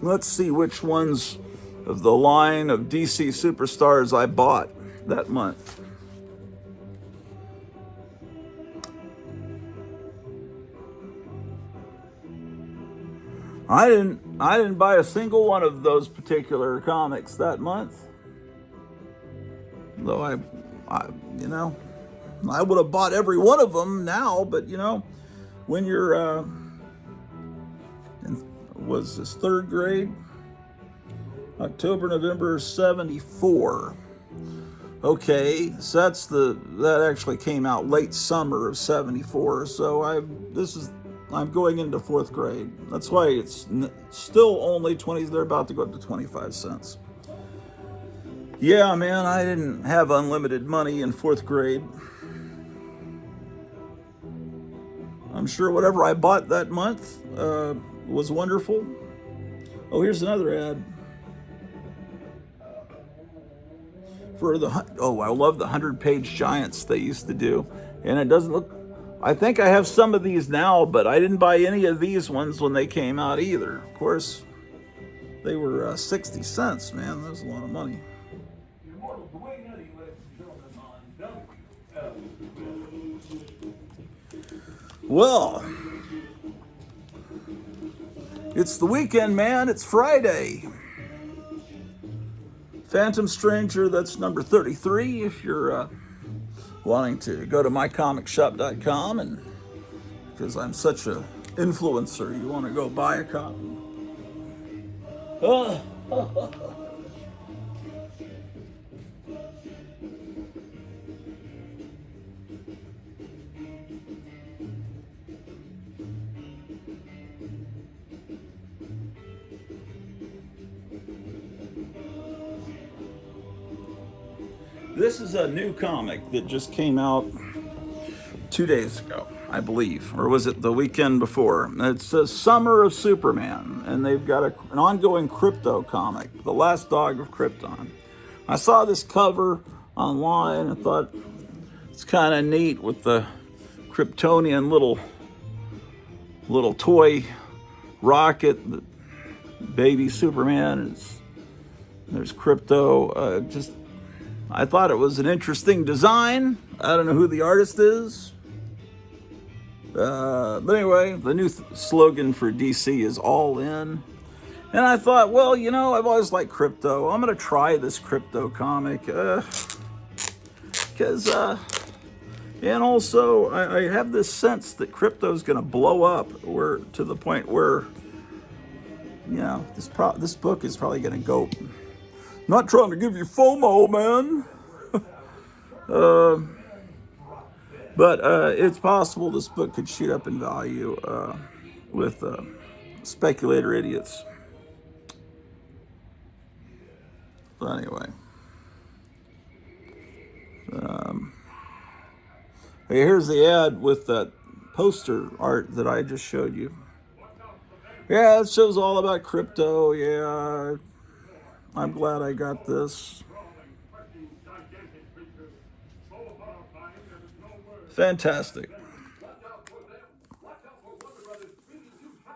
Let's see which ones of the line of DC superstars I bought that month. I didn't buy a single one of those particular comics that month. Though I would have bought every one of them now, but when you're was this third grade? October, November 74. Okay, so that actually came out late summer of 74. So I'm going into fourth grade. That's why it's still only 20. They're about to go up to 25 cents. Yeah, man, I didn't have unlimited money in fourth grade. I'm sure whatever I bought that month was wonderful. Oh, here's another ad. I love the 100-page giants they used to do. And it doesn't look, I think I have some of these now, but I didn't buy any of these ones when they came out either. Of course, they were 60 cents, man. That was a lot of money. Well, it's the weekend, man. It's Friday. Phantom Stranger, that's number 33. If you're wanting to go to mycomicshop.com, and because I'm such a influencer, you want to go buy a copy. This is a new comic that just came out 2 days ago, I believe, or was it the weekend before? It says Summer of Superman, and they've got an ongoing crypto comic, The Last Dog of Krypton. I saw this cover online and thought it's kind of neat with the Kryptonian little toy rocket, the baby Superman. There's crypto. I thought it was an interesting design. I don't know who the artist is. But anyway, the new slogan for DC is all in. And I thought, well, I've always liked crypto. I'm going to try this crypto comic. And also, I have this sense that crypto is going to blow up to the point where, this book is probably going to go. Not trying to give you FOMO, man. But it's possible this book could shoot up in value with speculator idiots. So anyway. Here's the ad with that poster art that I just showed you. Yeah, it shows all about crypto. Yeah, I'm glad I got this. Fantastic.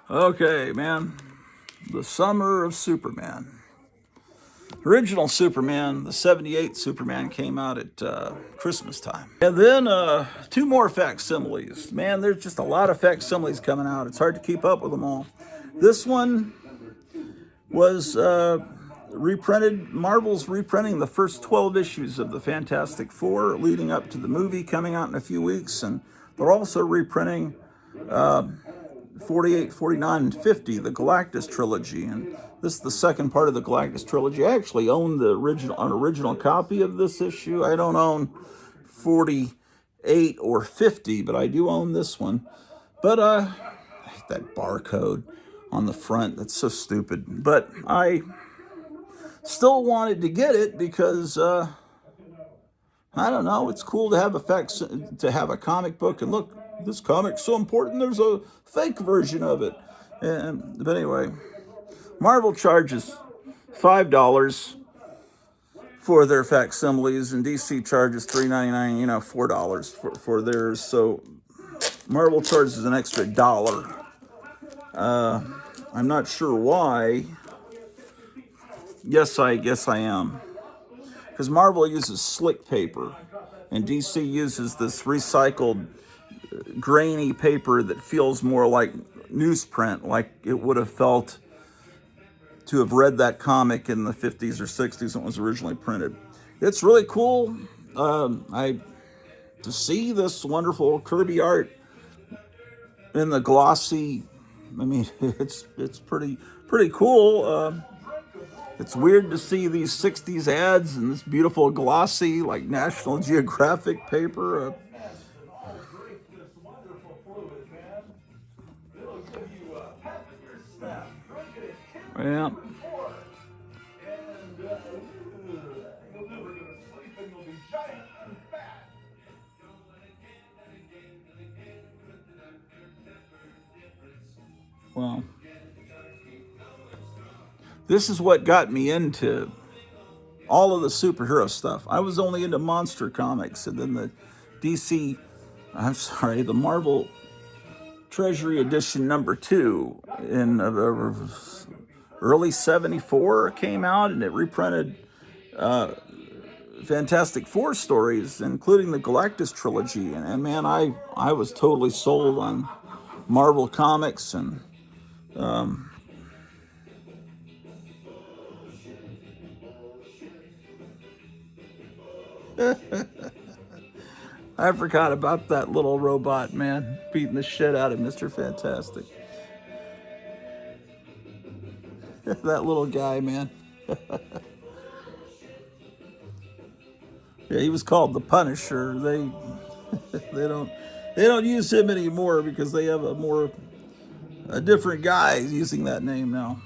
Okay, man. The Summer of Superman. Original Superman, the 78 Superman, came out at Christmas time. And then 2 more facsimiles. Man, there's just a lot of facsimiles coming out. It's hard to keep up with them all. This one was reprinted. Marvel's reprinting the first 12 issues of the Fantastic Four leading up to the movie coming out in a few weeks. And they're also reprinting 48, 49, and 50, the Galactus trilogy. And this is the second part of the Galactus trilogy. I actually own an original copy of this issue. I don't own 48 or 50, but I do own this one. But I hate that barcode on the front. That's so stupid. But I still wanted to get it because I don't know. It's cool to have a comic book, and look, this comic's so important. There's a fake version of it. But anyway, Marvel charges $5 for their facsimiles, and DC charges $3.99. $4 for theirs. So Marvel charges an extra $1. I'm not sure why. Yes, I guess I am. Because Marvel uses slick paper, and DC uses this recycled, grainy paper that feels more like newsprint, like it would have felt to have read that comic in the 50s or 60s when it was originally printed. It's really cool to see this wonderful Kirby art in the glossy. I mean, it's pretty cool. It's weird to see these 60s ads in this beautiful glossy, like National Geographic paper. Yeah. Well, this is what got me into all of the superhero stuff. I was only into monster comics, and then the the Marvel Treasury Edition #2 in early '74 came out, and it reprinted Fantastic Four stories, including the Galactus trilogy. And man, I was totally sold on Marvel Comics, and I forgot about that little robot, man, beating the shit out of Mr. Fantastic. That little guy, man. Yeah, he was called the Punisher. They don't use him anymore because they have a different guy using that name now.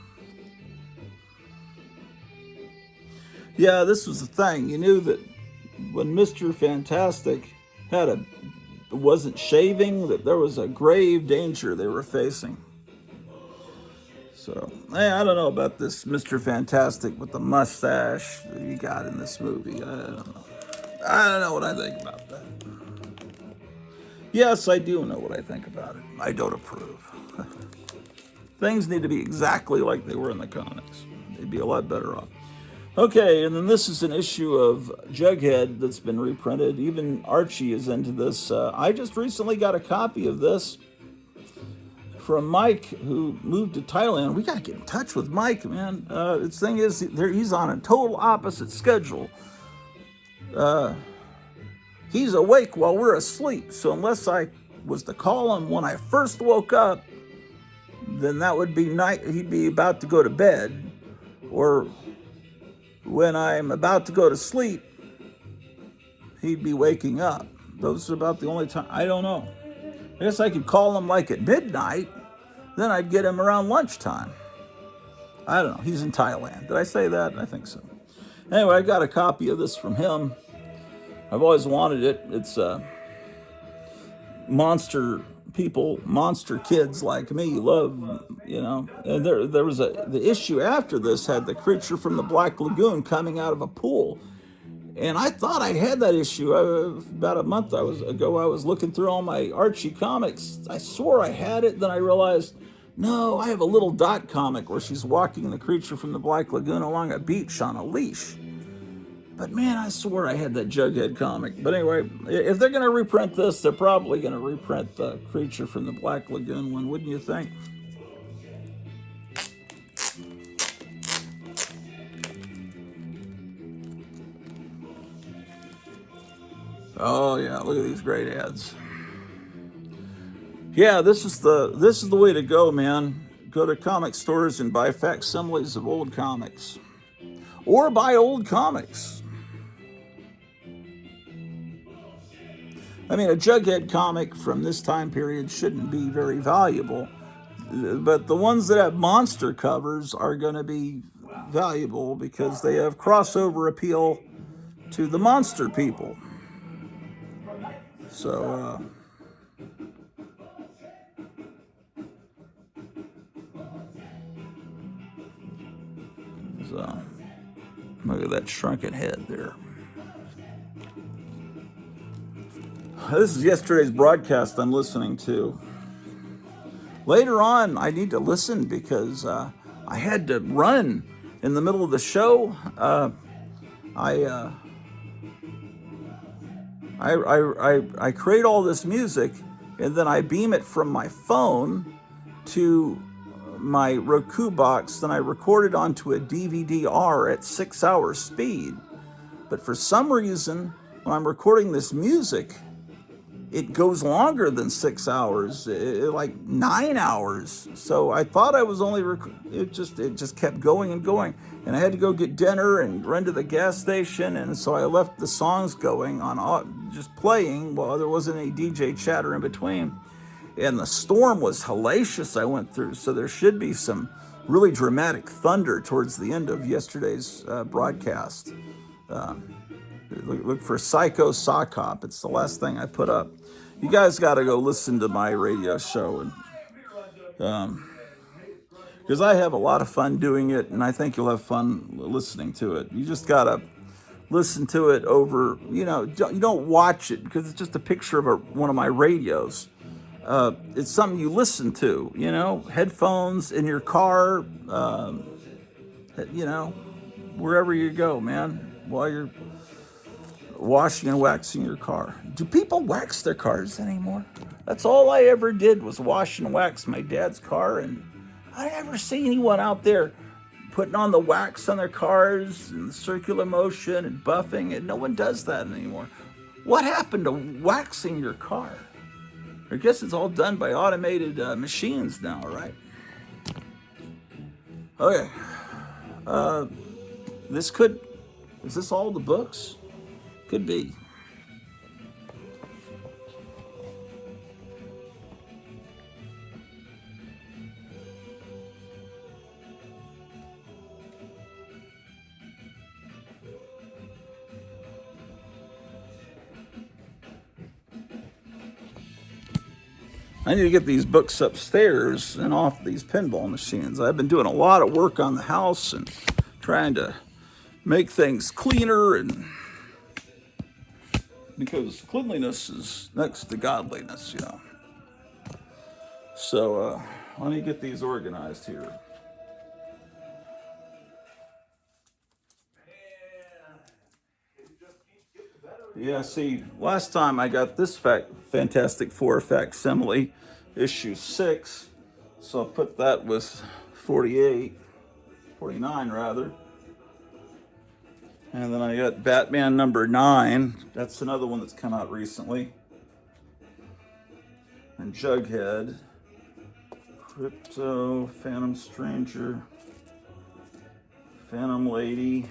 Yeah, this was the thing. You knew that when Mr. Fantastic wasn't shaving, that there was a grave danger they were facing. So, I don't know about this Mr. Fantastic with the mustache that he got in this movie. I don't know what I think about that. Yes, I do know what I think about it. I don't approve. Things need to be exactly like they were in the comics. They'd be a lot better off. Okay, and then this is an issue of Jughead that's been reprinted. Even Archie is into this. I just recently got a copy of this from Mike, who moved to Thailand. We got to get in touch with Mike, man. The thing is, he's on a total opposite schedule. He's awake while we're asleep. So unless I was to call him when I first woke up, then that would be night. He'd be about to go to bed. Or when I'm about to go to sleep, he'd be waking up. Those are about the only time. I don't know. I guess I could call him like at midnight. Then I'd get him around lunchtime. I don't know. He's in Thailand. Did I say that? I think so. Anyway, I got a copy of this from him. I've always wanted it. It's monster kids like me love, And there was the issue after this had the creature from the Black Lagoon coming out of a pool. And I thought I had that issue about a month ago. I was looking through all my Archie comics. I swore I had it. Then I realized, No, I have a little dot comic where she's walking the creature from the Black Lagoon along a beach on a leash. But man, I swore I had that Jughead comic. But anyway, if they're going to reprint this, they're probably going to reprint the creature from the Black Lagoon one, wouldn't you think? Oh yeah, look at these great ads. Yeah, this is the way to go, man. Go to comic stores and buy facsimiles of old comics, or buy old comics. I mean, a Jughead comic from this time period shouldn't be very valuable, but the ones that have monster covers are going to be valuable because they have crossover appeal to the monster people. So, look at that shrunken head there. This is yesterday's broadcast I'm listening to. Later on, I need to listen because I had to run in the middle of the show. I create all this music, and then I beam it from my phone to my Roku box. Then I record it onto a DVD-R at 6 hours speed. But for some reason, when I'm recording this music, it goes longer than 6 hours, like 9 hours. So I thought I was only, it just kept going and going. And I had to go get dinner and run to the gas station. And so I left the songs going on, just playing while there wasn't any DJ chatter in between. And the storm was hellacious I went through. So there should be some really dramatic thunder towards the end of yesterday's broadcast. Look for Psycho Sock Hop. It's the last thing I put up. You guys got to go listen to my radio show, and because I have a lot of fun doing it, and I think you'll have fun listening to it. You just got to listen to it over. You don't watch it because it's just a picture of one of my radios. It's something you listen to. Headphones in your car. Wherever you go, man, while you're washing and waxing your car. Do people wax their cars anymore? That's all I ever did was wash and wax my dad's car, and I never see anyone out there putting on the wax on their cars and the circular motion and buffing, and no one does that anymore. What happened to waxing your car? I guess it's all done by automated machines now, right? Okay. Is this all the books? Could be. I need to get these books upstairs and off these pinball machines. I've been doing a lot of work on the house and trying to make things cleaner, and because cleanliness is next to godliness, So let me get these organized here. Yeah, see, last time I got this Fantastic Four facsimile, issue 6, so I'll put that with 49 rather. And then I got Batman number 9. That's another one that's come out recently. And Jughead, Crypto, Phantom Stranger, Phantom Lady.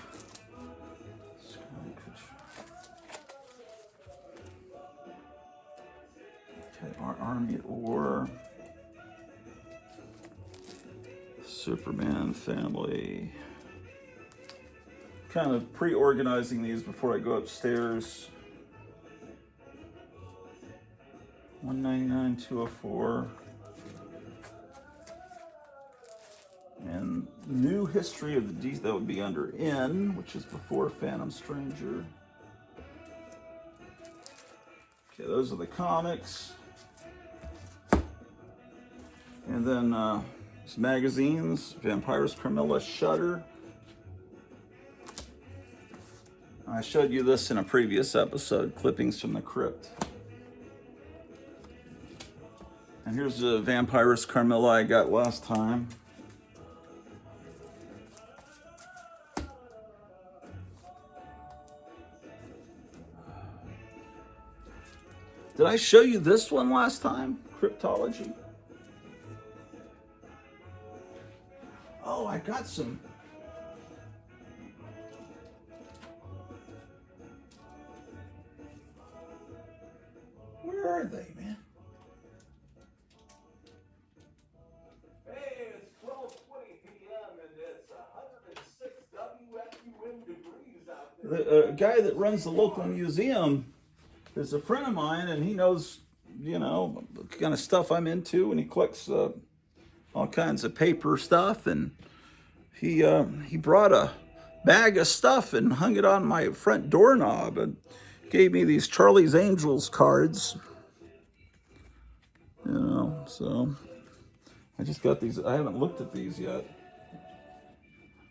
Okay, Army at War. Superman family. Kind of pre-organizing these before I go upstairs. 199, 204. And new history of the D, that would be under N, which is before Phantom Stranger. Okay, those are the comics. And then These magazines, Vampirus Carmilla, Shutter. I showed you this in a previous episode, clippings from the crypt. And here's the Vampirus Carmilla I got last time. Did I show you this one last time? Cryptology? Oh, I got some. Where are they, man? Hey, it's 12:20 p.m. and it's 106 WFUM degrees out there. The guy that runs the local museum is a friend of mine, and he knows, you know, the kind of stuff I'm into, and he collects all kinds of paper stuff, and he brought a bag of stuff and hung it on my front doorknob and gave me these Charlie's Angels cards. You know, so I just got these. I haven't looked at these yet.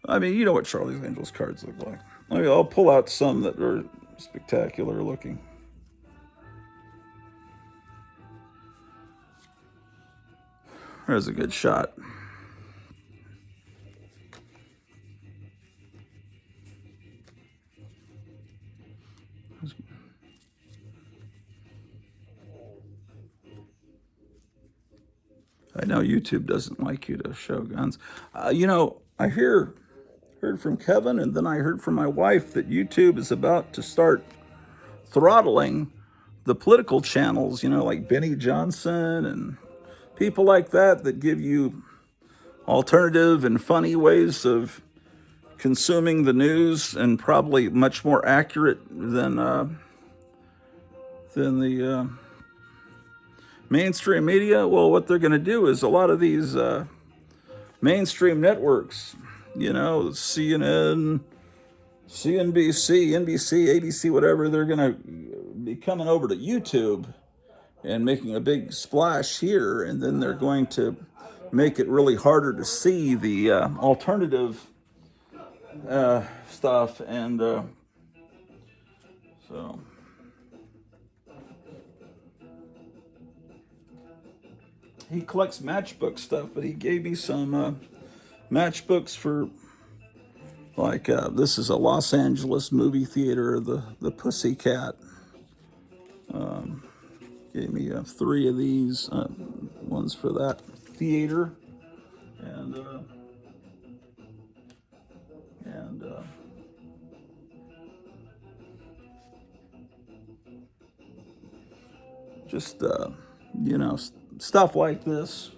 I mean, you know what Charlie's Angels cards look like. I'll pull out some that are spectacular looking. There's a good shot. I know YouTube doesn't like you to show guns. You know, I heard from Kevin, and then I heard from my wife that YouTube is about to start throttling the political channels, you know, like Benny Johnson and people like that give you alternative and funny ways of consuming the news, and probably much more accurate than the mainstream media. Well, what they're going to do is a lot of these mainstream networks, you know, CNN, CNBC, NBC, ABC, whatever, they're going to be coming over to YouTube and making a big splash here, and then they're going to make it really harder to see the alternative stuff, and so he collects matchbook stuff, but he gave me some matchbooks for, like, this is a Los Angeles movie theater, the Pussycat. Gave me 3 of these, ones for that theater, and just you know, stuff like this.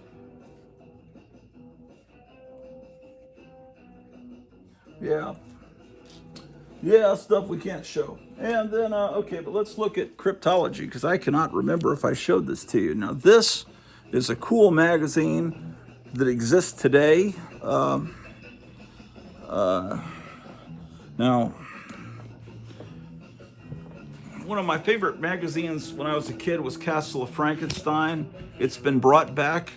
Yeah, stuff we can't show. And then, okay, but let's look at cryptology, because I cannot remember if I showed this to you. Now, this is a cool magazine that exists today. Now, one of my favorite magazines when I was a kid was Castle of Frankenstein. It's been brought back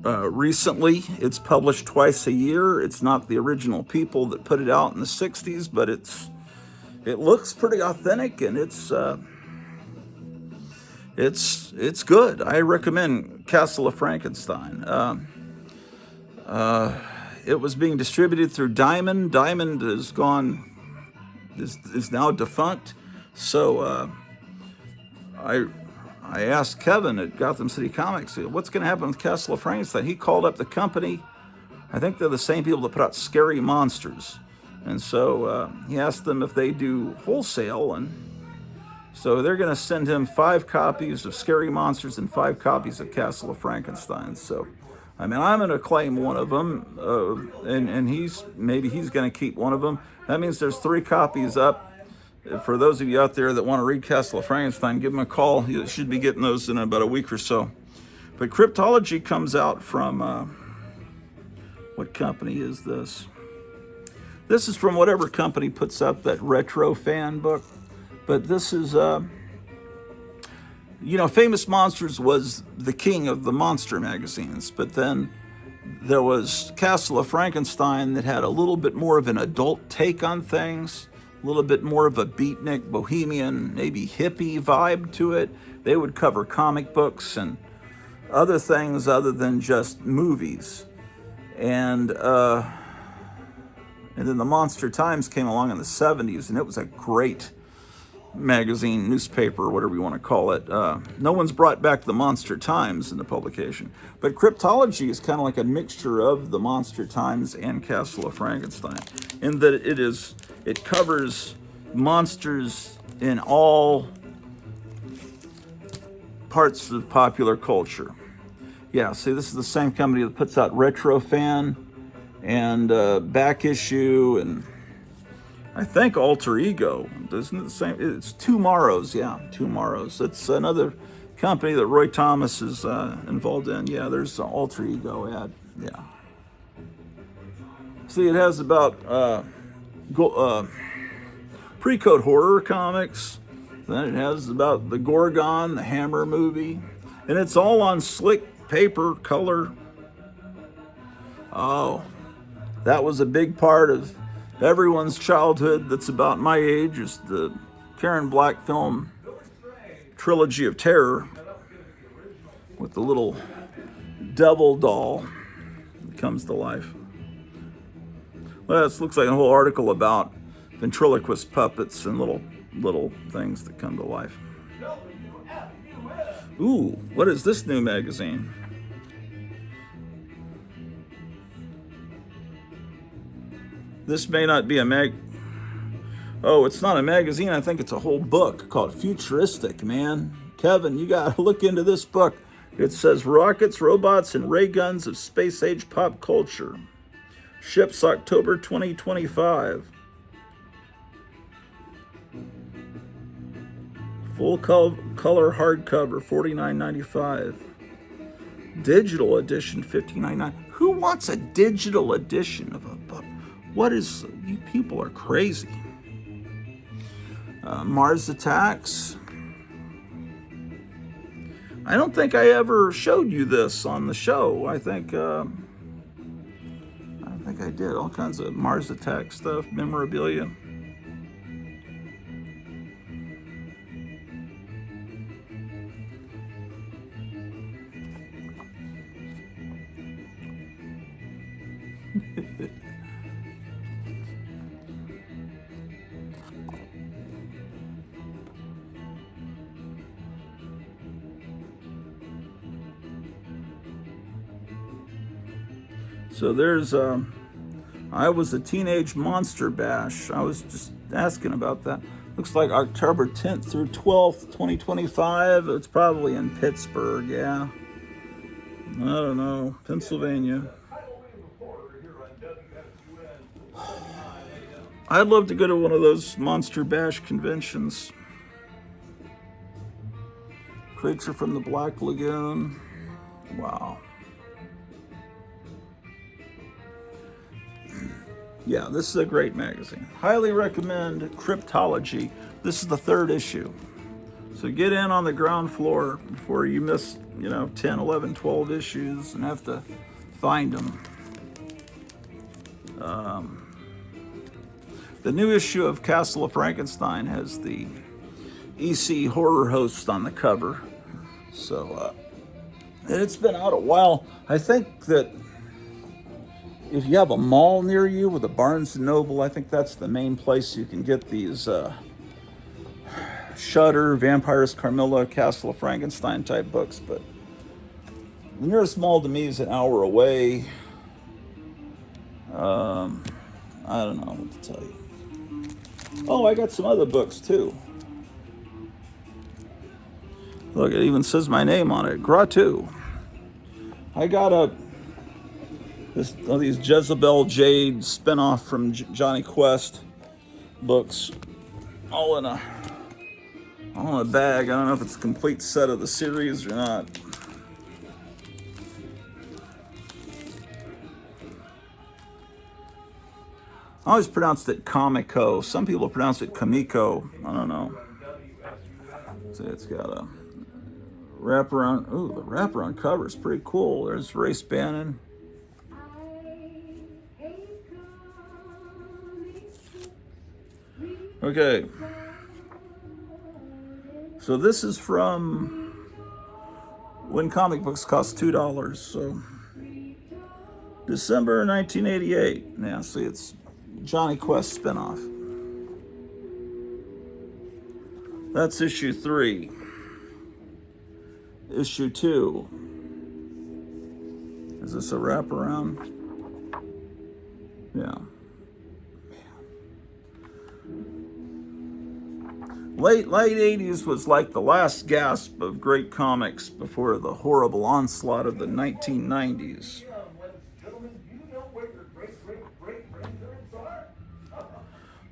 recently. It's published twice a year. It's not the original people that put it out in the 60s, but it looks pretty authentic, and it's good. I recommend Castle of Frankenstein. It was being distributed through Diamond. Diamond is now defunct. So I asked Kevin at Gotham City Comics, what's going to happen with Castle of Frankenstein? He called up the company. I think they're the same people that put out Scary Monsters. And so he asked them if they do wholesale. And so they're going to send him 5 copies of Scary Monsters and 5 copies of Castle of Frankenstein. So, I mean, I'm going to claim one of them, and he's going to keep one of them. That means there's 3 copies up. For those of you out there that want to read Castle of Frankenstein, give him a call. You should be getting those in about a week or so. But Cryptology comes out from, what company is this? This is from whatever company puts out that retro fan book. But this is, Famous Monsters was the king of the monster magazines, but then there was Castle of Frankenstein that had a little bit more of an adult take on things, a little bit more of a beatnik, bohemian, maybe hippie vibe to it. They would cover comic books and other things other than just movies. And then the Monster Times came along in the 70s, and it was a great magazine, newspaper, whatever you want to call it. No one's brought back the Monster Times in the publication, but Cryptology is kind of like a mixture of the Monster Times and Castle of Frankenstein, in that it covers monsters in all parts of popular culture. Yeah, see, this is the same company that puts out Retro Fan and Back Issue, and I think Alter Ego. Isn't it the same? It's Tomorrow's, yeah, Tomorrow's. It's another company that Roy Thomas is involved in. Yeah, there's an Alter Ego ad. Yeah. See, it has about pre-code horror comics. Then it has about the Gorgon, the Hammer movie. And it's all on slick paper, color. Oh, that was a big part of everyone's childhood that's about my age, is the Karen Black film Trilogy of Terror with the little devil doll that comes to life. Well, this looks like a whole article about ventriloquist puppets and little things that come to life. Ooh, what is this new magazine? This may not be a Oh, it's not a magazine. I think it's a whole book called Futuristic, man. Kevin, you got to look into this book. It says Rockets, Robots, and Ray Guns of Space Age Pop Culture. Ships October 2025. Full color hardcover, $49.95. Digital edition, $59.99. Who wants a digital edition of a book? You people are crazy. Mars Attacks. I don't think I ever showed you this on the show. I think I did. All kinds of Mars Attack stuff, memorabilia. So there's, I was a Teenage Monster Bash. I was just asking about that. Looks like October 10th through 12th, 2025. It's probably in Pittsburgh, yeah. I don't know, Pennsylvania. I'd love to go to one of those Monster Bash conventions. Creature from the Black Lagoon. Wow. Yeah, this is a great magazine. Highly recommend Cryptology. This is the 3rd issue. So get in on the ground floor before you miss, 10, 11, 12 issues and have to find them. The new issue of Castle of Frankenstein has the EC horror host on the cover. So, and it's been out a while. I think that if you have a mall near you with a Barnes & Noble, I think that's the main place you can get these Shudder, Vampires Carmilla, Castle of Frankenstein type books. But the nearest mall to me is an hour away. I don't know what to tell you. Oh, I got some other books too. Look, it even says my name on it, Grottu. I got these Jezebel Jade spinoff from Johnny Quest books, all in a bag. I don't know if it's a complete set of the series or not. I always pronounced it Comico. Some people pronounce it Kamiko. I don't know. So it's got wraparound. Ooh, the wraparound cover is pretty cool. There's Race Bannon. Okay. So this is from when comic books cost $2. So December 1988. Yeah, see, it's Johnny Quest spinoff. That's issue 3. Issue 2. Is this a wraparound? Yeah. Late 80s was like the last gasp of great comics before the horrible onslaught of the 1990s.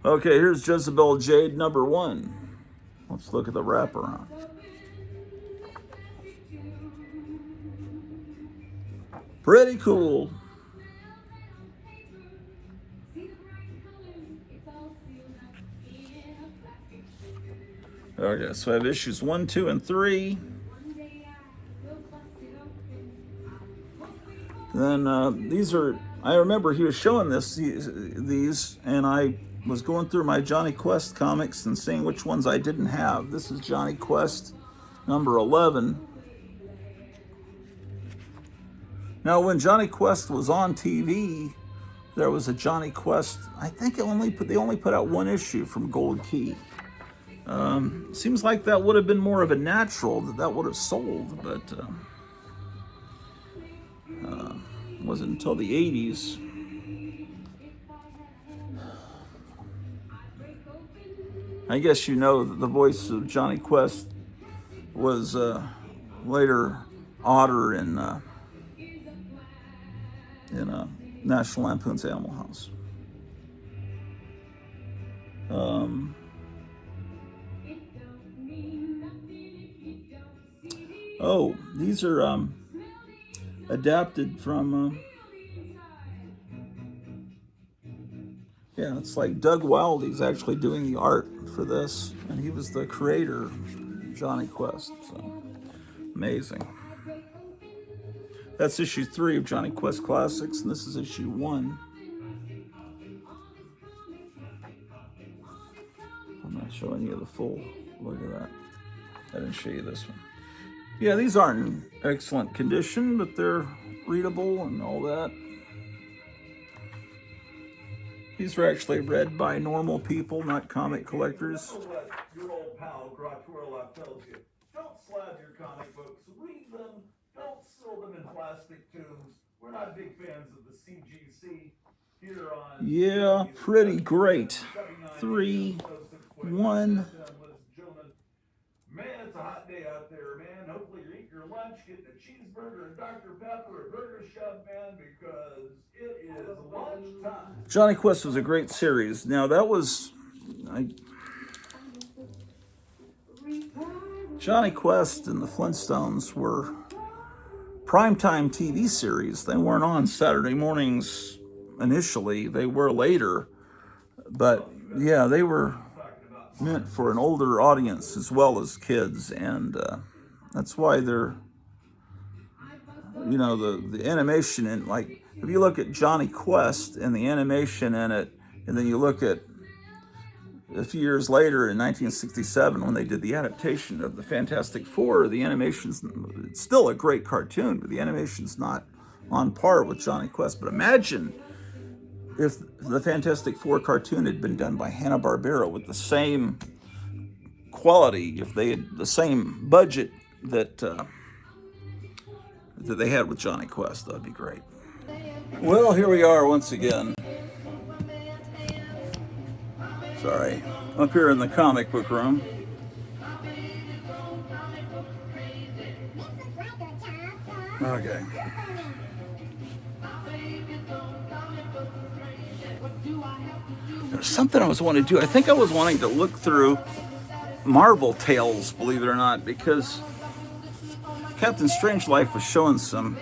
Okay, here's Jezebel Jade number 1. Let's look at the wraparound. Pretty cool. Okay, so I have issues 1, 2, and 3. Then these are, I remember he was showing these, and I was going through my Johnny Quest comics and seeing which ones I didn't have. This is Johnny Quest number 11. Now, when Johnny Quest was on TV, there was a Johnny Quest. I think they only put out 1 issue from Gold Key. Seems like that would have been more of a natural, that would have sold, but it wasn't until the 80s. I guess you know that the voice of Johnny Quest was later Otter in National Lampoon's Animal House. Oh, these are adapted from, yeah, it's like Doug Wildey's actually doing the art for this, and he was the creator of Johnny Quest, so amazing. That's issue 3 of Johnny Quest Classics, and this is issue 1. I'm not showing you the full, look at that. I didn't show you this one. Yeah, these aren't in excellent condition, but they're readable and all that. These are actually read by normal people, not comic collectors. What your old pal Grottu Orloff tells you. Don't slab your comic books. Read them. Don't seal them in plastic tubes. We're not big fans of the CGC here on. Yeah, pretty great. 3, 1. Man, it's a hot day out there, man. Hopefully you're eating your lunch, getting a cheeseburger, a Dr. Pepper, a burger shove, man, because it is lunch time. Johnny Quest was a great series. Now that was Johnny Quest and the Flintstones were primetime TV series. They weren't on Saturday mornings initially. They were later, but yeah, they were meant for an older audience as well as kids, and that's why they're, you know, the animation, and like if you look at Johnny Quest and the animation in it, and then you look at a few years later in 1967 when they did the adaptation of the Fantastic Four, the animation's, it's still a great cartoon, but the animation's not on par with Johnny Quest. But imagine if the Fantastic Four cartoon had been done by Hanna-Barbera with the same quality, if they had the same budget that they had with Johnny Quest, that'd be great. Well, here we are once again. Sorry, up here in the comic book room. Okay. There's something I was wanting to do. I think I was wanting to look through Marvel Tales, believe it or not, because Captain Strangelove was showing some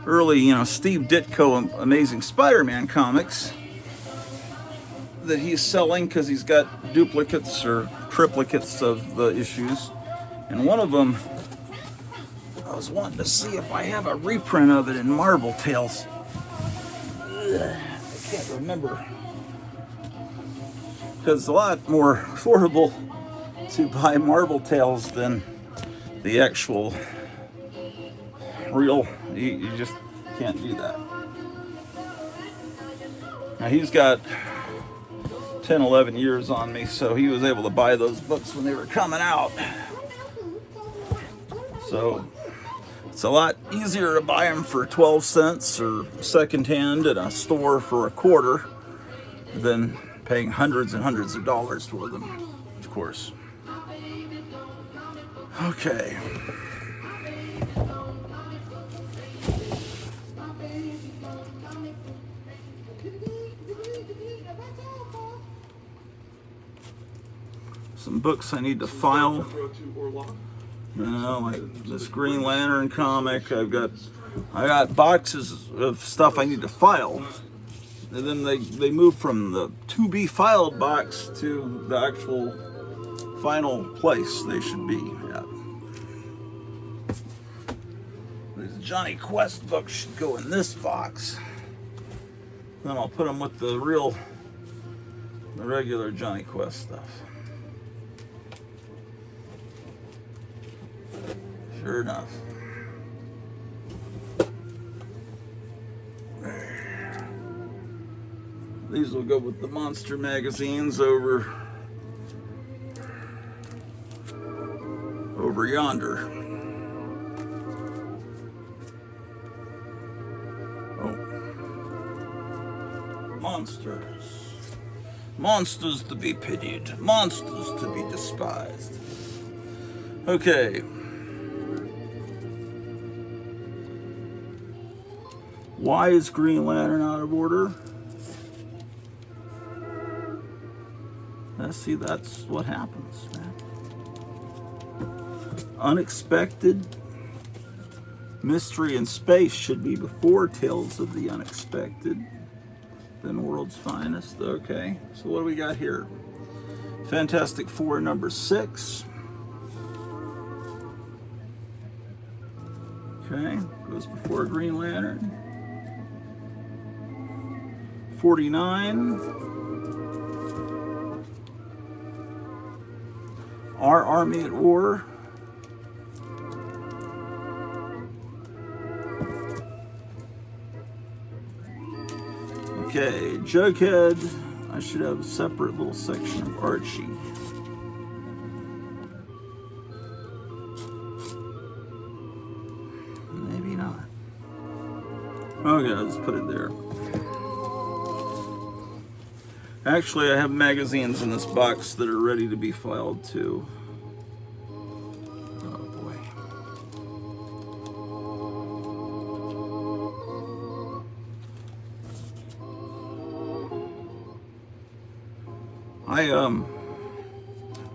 early, Steve Ditko Amazing Spider-Man comics that he's selling because he's got duplicates or triplicates of the issues. And one of them I was wanting to see if I have a reprint of it in Marvel Tales. I can't remember. Because it's a lot more affordable to buy Marvel Tales than the actual real. You just can't do that. Now he's got 10, 11 years on me, so he was able to buy those books when they were coming out. So it's a lot easier to buy them for 12 cents or secondhand at a store for a quarter than paying hundreds and hundreds of dollars for them, of course. Okay. Some books I need to file. Grottu Orloff. You know, like this Green Lantern comic. I got boxes of stuff I need to file. And then they move from the to be filed box to the actual final place they should be at. These Johnny Quest books should go in this box. Then I'll put them with the regular Johnny Quest stuff. Sure enough. These will go with the monster magazines over yonder. Oh. Monsters. Monsters to be pitied. Monsters to be despised. Okay. Why is Green Lantern out of order? See, that's what happens, man. Unexpected. Mystery in Space should be before Tales of the Unexpected. Then World's Finest. Okay, so what do we got here? Fantastic Four number 6. Okay, goes before Green Lantern. 49. Our Army at War. Okay, Jughead. I should have a separate little section of Archie. Maybe not. Okay, I'll just put it there. Actually, I have magazines in this box that are ready to be filed too. Oh boy.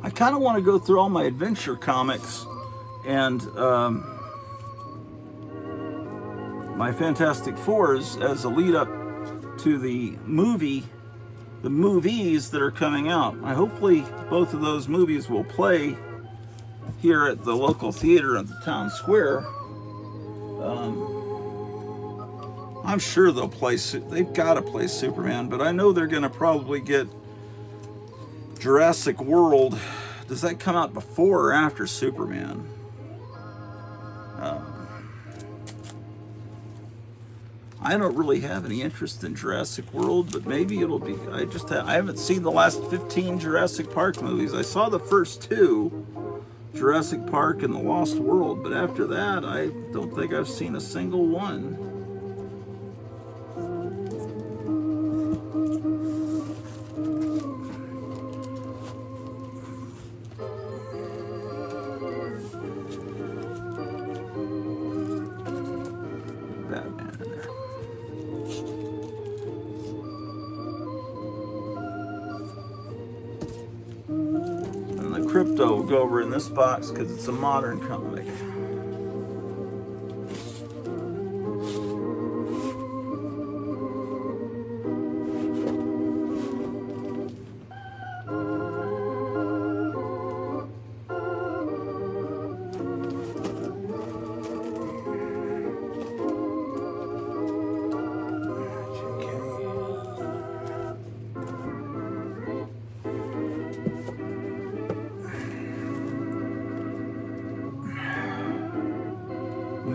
I kind of want to go through all my adventure comics and my Fantastic Fours as a lead up to the movies that are coming out. Hopefully both of those movies will play here at the local theater at the town square. I'm sure they'll play, they've got to play Superman, but I know they're going to probably get Jurassic World. Does that come out before or after Superman? I don't really have any interest in Jurassic World, but maybe it'll be. I haven't seen the last 15 Jurassic Park movies. I saw the first 2, Jurassic Park and The Lost World, but after that, I don't think I've seen a single one. Crypto will go over in this box because it's a modern comic.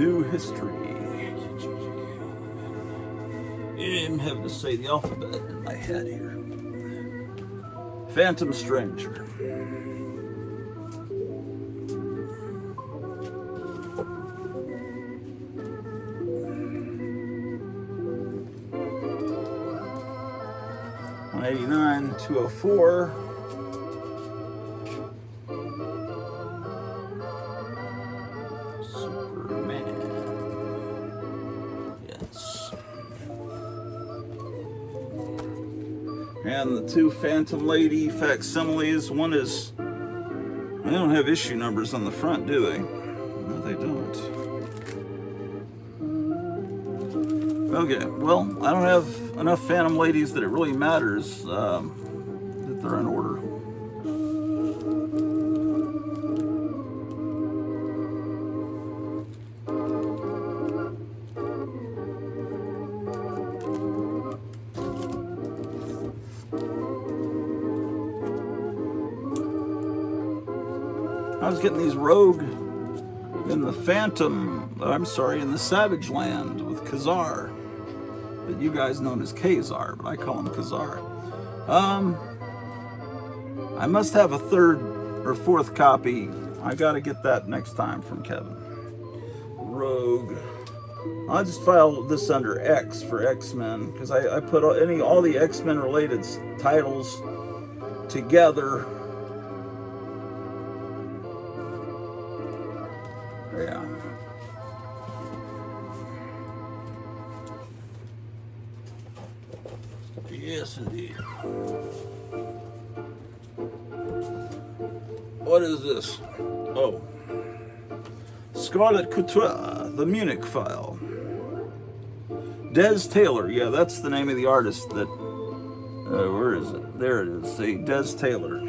New history. I'm having to say the alphabet in my head here. Phantom Stranger. $189, $204. Superman. Yes. And the two Phantom Lady facsimiles. One is, they don't have issue numbers on the front, do they? No, they don't. Okay, well, I don't have enough Phantom Ladies that it really matters that they're in order. I was getting these Rogue in the Phantom, in the Savage Land with Khazar, that you guys know as Khazar, but I call him Khazar. I must have a third or fourth copy. I gotta get that next time from Kevin. Rogue. I'll just file this under X for X-Men, because I put all the X-Men related titles together. Yeah. Yes, indeed. What is this? Oh. Scarlet Couture, the Munich File. Des Taylor. Yeah, that's the name of the artist that... where is it? There it is. See, Des Taylor.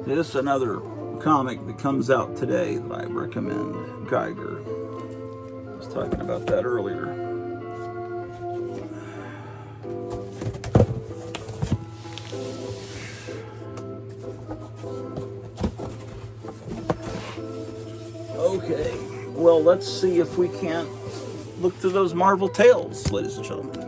This is another comic that comes out today that I recommend, Geiger. I was talking about that earlier. Okay, well, let's see if we can't look through those Marvel tales, ladies and gentlemen.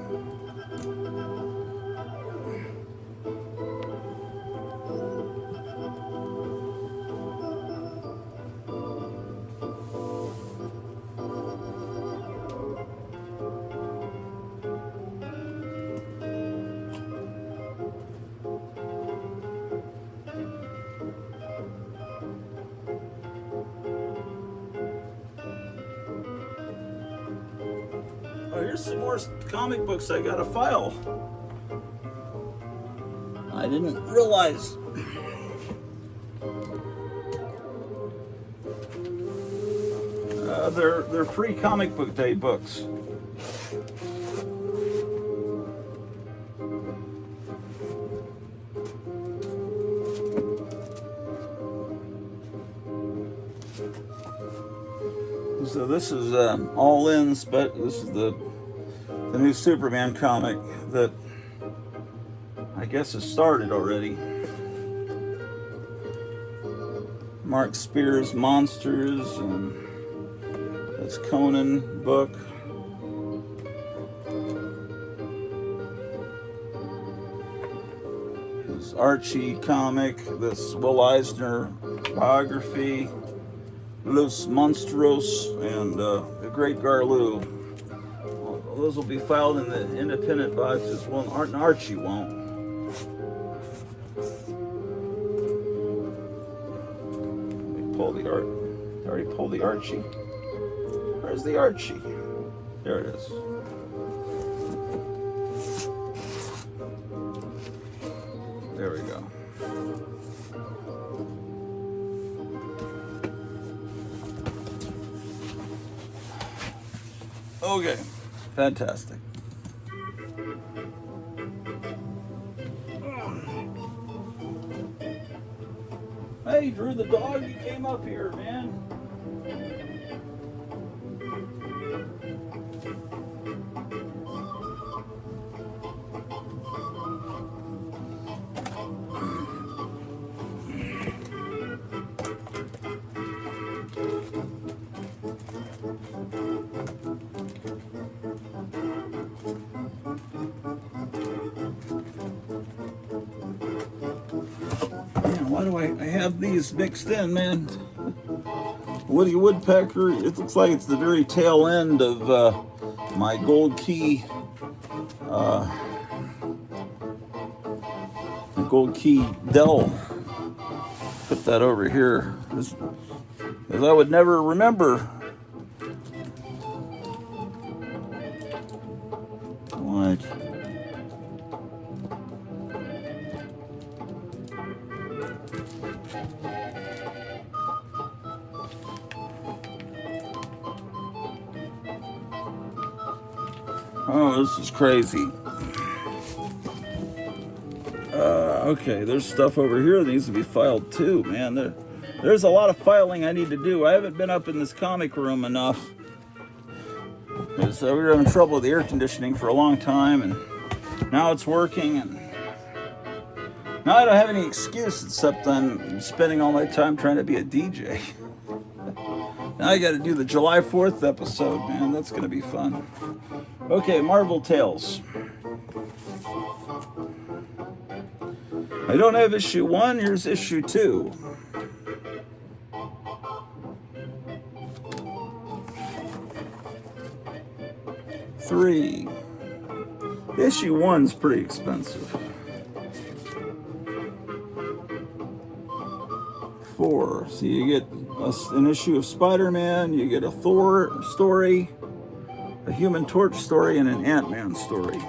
Oh, here's some more comic books I got a file. I didn't realize. They're free comic book day books. So this is all in, but this is the new Superman comic that I guess has started already. Mark Spears Monsters, and that's Conan book. This Archie comic, this Will Eisner biography. Los Monstros, and The Great Garloo. Well, those will be filed in the independent boxes. Well, Archie won't. Let me pull the art. I already pulled the Archie. Where's the Archie? There it is. There we go. Okay, fantastic. Hey, Drew the dog, you came up here, man. Man, why do I have these mixed in, man? Woody Woodpecker, it looks like it's the very tail end of my gold key Dell. Put that over here, because I would never remember what. Oh, this is crazy. Okay, there's stuff over here that needs to be filed too, man. There's a lot of filing I need to do. I haven't been up in this comic room enough. So we were having trouble with the air conditioning for a long time, and now it's working. And now I don't have any excuse except I'm spending all my time trying to be a DJ. Now I got to do the July 4th episode, man. That's going to be fun. Okay, Marvel Tales. I don't have issue 1. Here's issue 2. Three. Issue 1's pretty expensive. 4. So you get an issue of Spider-Man, you get a Thor story, a Human Torch story, and an Ant-Man story.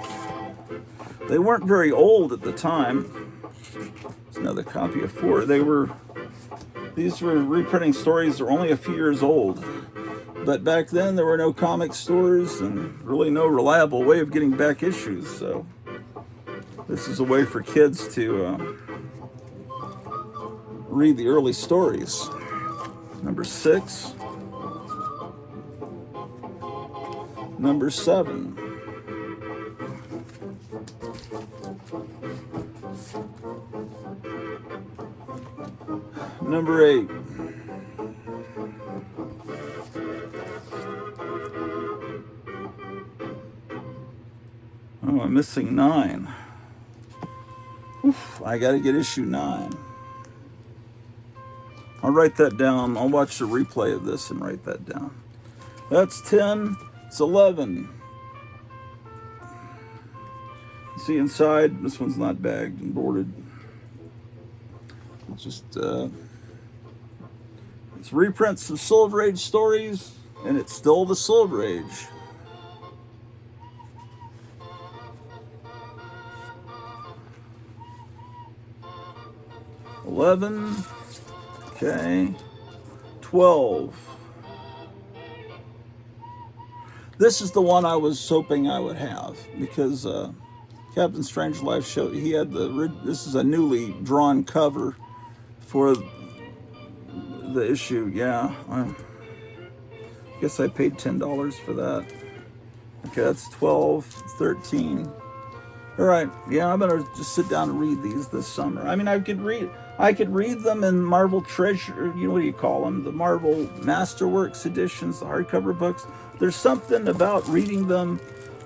They weren't very old at the time. There's another copy of 4. These were reprinting stories that were only a few years old. But back then there were no comic stores and really no reliable way of getting back issues. So this is a way for kids to read the early stories. Number 6. Number 7. Number 8. Oh, I'm missing 9. Oof, I gotta get issue 9. I'll write that down. I'll watch the replay of this and write that down. That's 10. It's 11. See inside, this one's not bagged and boarded. It's just, it's reprints of Silver Age stories, and it's still the Silver Age. Okay, 12. This is the one I was hoping I would have, because Captain Strangelove showed he had this is a newly drawn cover for the issue. Yeah, I guess I paid $10 for that. Okay, that's 12, 13. All right, yeah, I'm gonna just sit down and read these this summer. I mean, I could read them in Marvel Treasure, what do you call them? The Marvel Masterworks editions, the hardcover books. There's something about reading them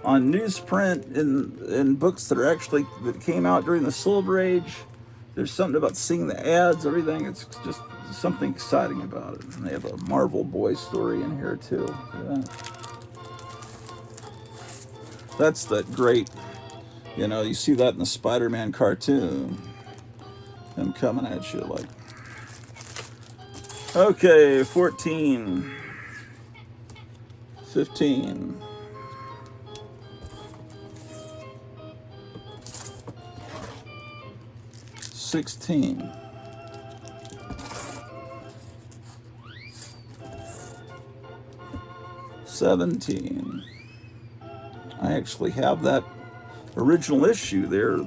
on newsprint in books that came out during the Silver Age. There's something about seeing the ads, everything. It's just something exciting about it. And they have a Marvel Boy story in here too. Yeah. That's that great, you see that in the Spider-Man cartoon. Them coming at you like. Okay, 14. 15. 16. 17. I actually have that original issue there.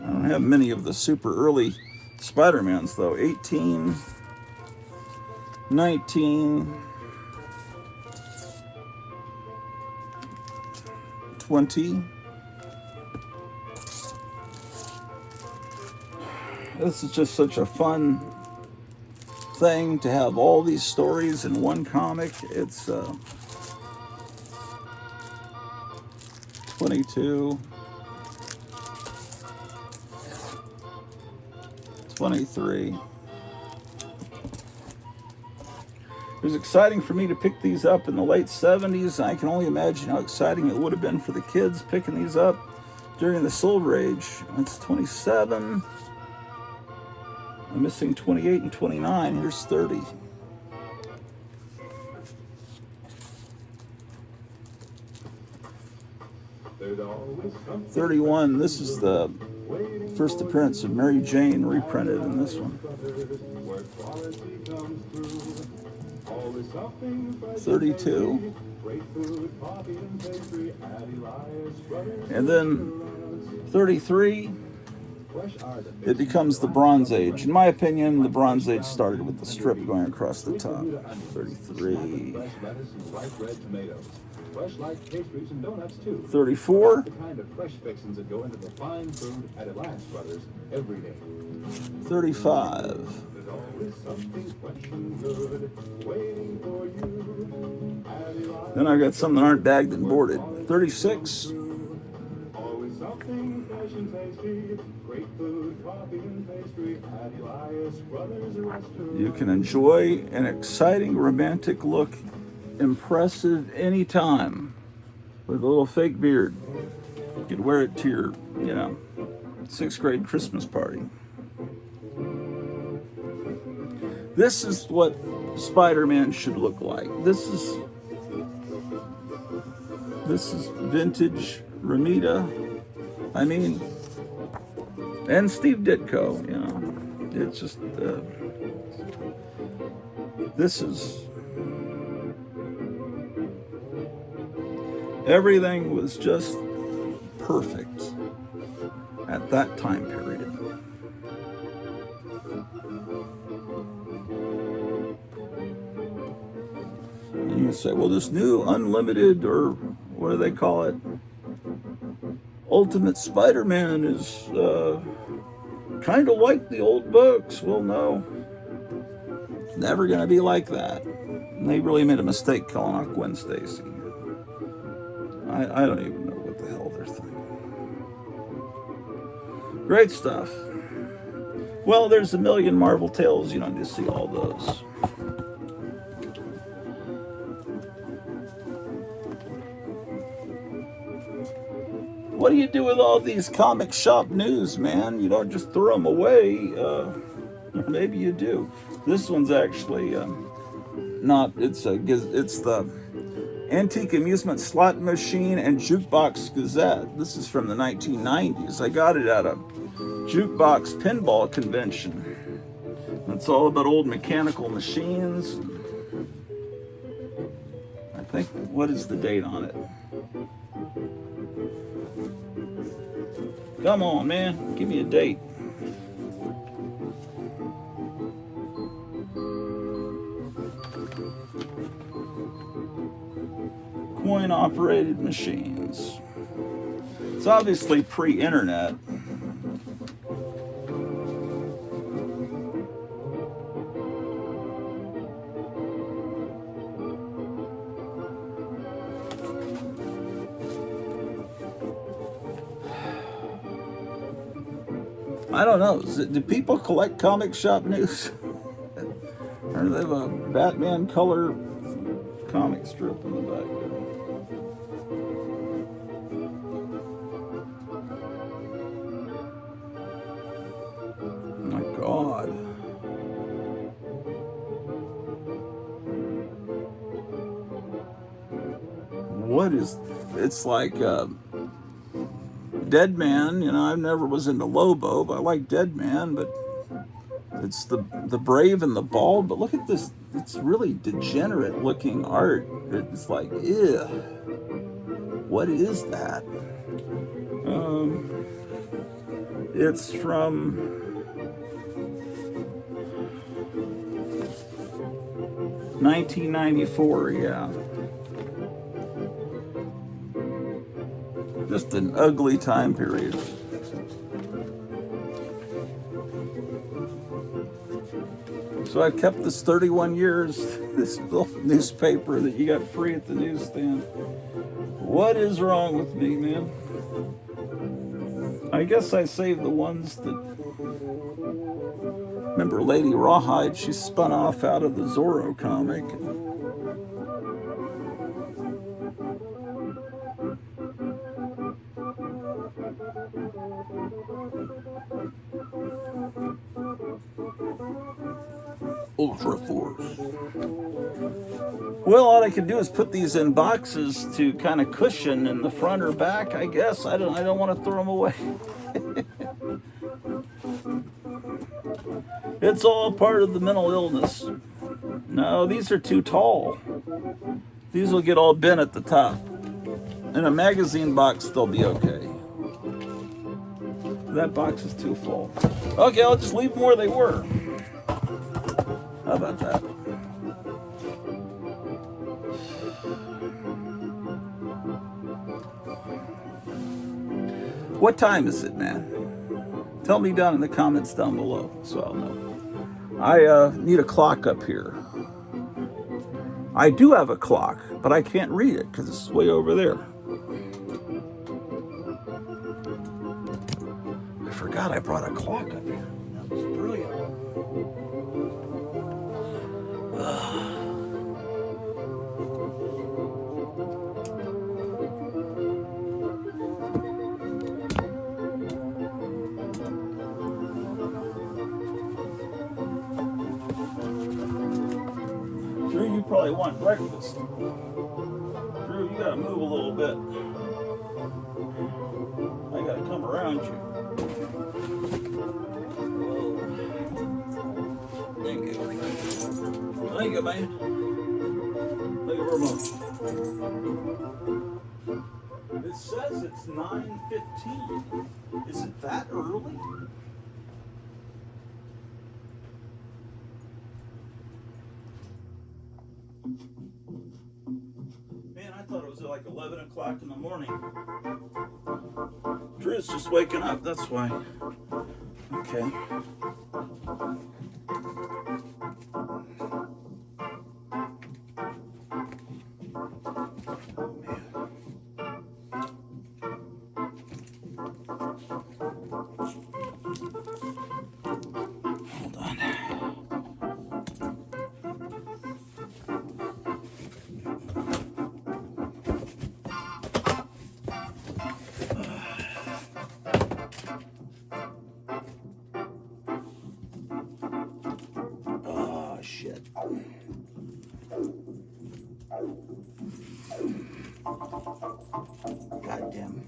I don't have many of the super early Spider-Man's, though. 18, 19, 20. This is just such a fun thing to have all these stories in one comic. It's 22, 23. It was exciting for me to pick these up in the late 70s. I can only imagine how exciting it would have been for the kids picking these up during the Silver Age. That's 27. I'm missing 28 and 29. Here's 30. $31. This is the first appearance of Mary Jane reprinted in this one. 32. And then 33. It becomes the Bronze Age. In my opinion, the Bronze Age started with the strip going across the top. 33. 34. 35. Then I've got some that aren't bagged and boarded. 36. You can enjoy an exciting romantic look, impressive anytime, with a little fake beard. You could wear it to your, 6th grade Christmas party. This is what Spider-Man should look like. This is vintage Ramita. And Steve Ditko, It's just, this is, everything was just perfect at that time period. And you say, well, this new unlimited, or what do they call it? Ultimate Spider-Man is kind of like the old books. Well, no. It's never going to be like that. And they really made a mistake calling out Gwen Stacy. I don't even know what the hell they're thinking. Great stuff. Well, there's a million Marvel tales. You don't just see all those. What do you do with all these comic shop news, man? You don't just throw them away. Or maybe you do. This one's actually not. It's the Antique Amusement Slot Machine and Jukebox Gazette. This is from the 1990s. I got it at a jukebox pinball convention. It's all about old mechanical machines. I think, what is the date on it? Come on, man. Give me a date. Coin-operated machines. It's obviously pre-internet. I don't know. Do people collect comic shop news? Or do they have a Batman color comic strip in the back there? Oh my God. What is... It's like... Dead Man, I never was into Lobo, but I like Dead Man, but it's the Brave and the Bald. But look at this, it's really degenerate looking art. It's like, ew, what is that? It's from 1994, yeah. Just an ugly time period. So I've kept this 31 years, this little newspaper that you got free at the newsstand. What is wrong with me, man? I guess I saved the ones that... Remember Lady Rawhide? She spun off out of the Zorro comic. Ultra Force. Well, all I could do is put these in boxes to kind of cushion in the front or back, I guess. I don't want to throw them away. It's all part of the mental illness. No, these are too tall. These will get all bent at the top. In a magazine box, they'll be okay. That box is too full. Okay, I'll just leave them where they were. How about that? What time is it, man? Tell me down in the comments down below so I'll know. I need a clock up here. I do have a clock, but I can't read it because it's way over there. I forgot I brought a clock up here. That was brilliant. Drew, you probably want breakfast. Drew, you gotta move a little bit. I gotta come around you. Thank you. Thank you, man. Thank you very much. It says it's 9:15. Is it that early? Man, I thought it was like 11 o'clock in the morning. Drew's just waking up, that's why. Okay. Hold on. Oh, shit. Goddamn.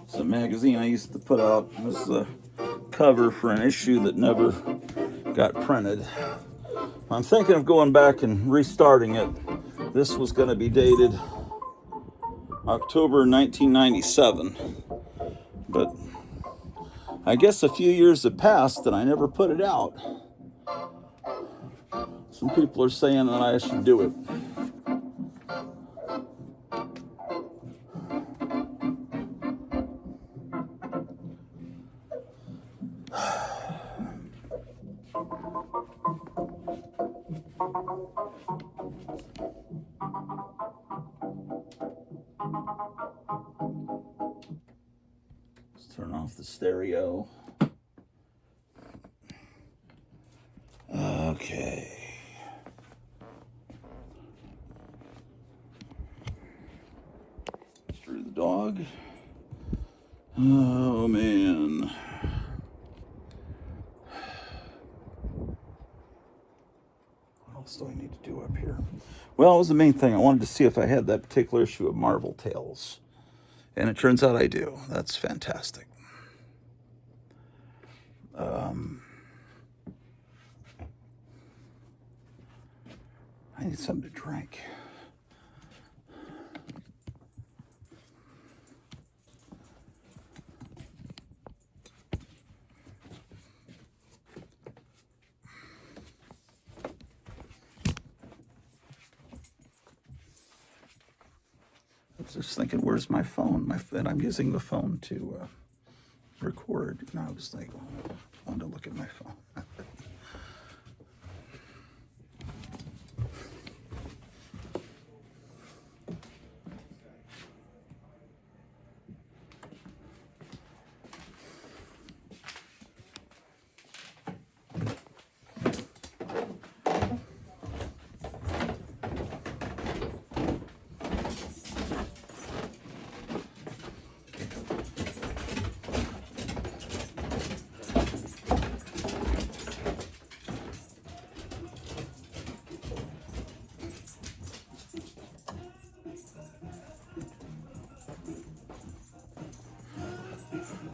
It's a magazine I used to put out. It was the cover for an issue that never got printed. I'm thinking of going back and restarting it. This was going to be dated October 1997. But I guess a few years have passed and I never put it out. Some people are saying that I should do it. Let's turn off the stereo. Okay. Through the dog. Oh, man. What else do I need to do up here? Well, it was the main thing. I wanted to see if I had that particular issue of Marvel Tales. And it turns out I do. That's fantastic. I need something to drink. I was just thinking, where's my phone? And I'm using the phone to record. And I was like, I wanted to look at my phone.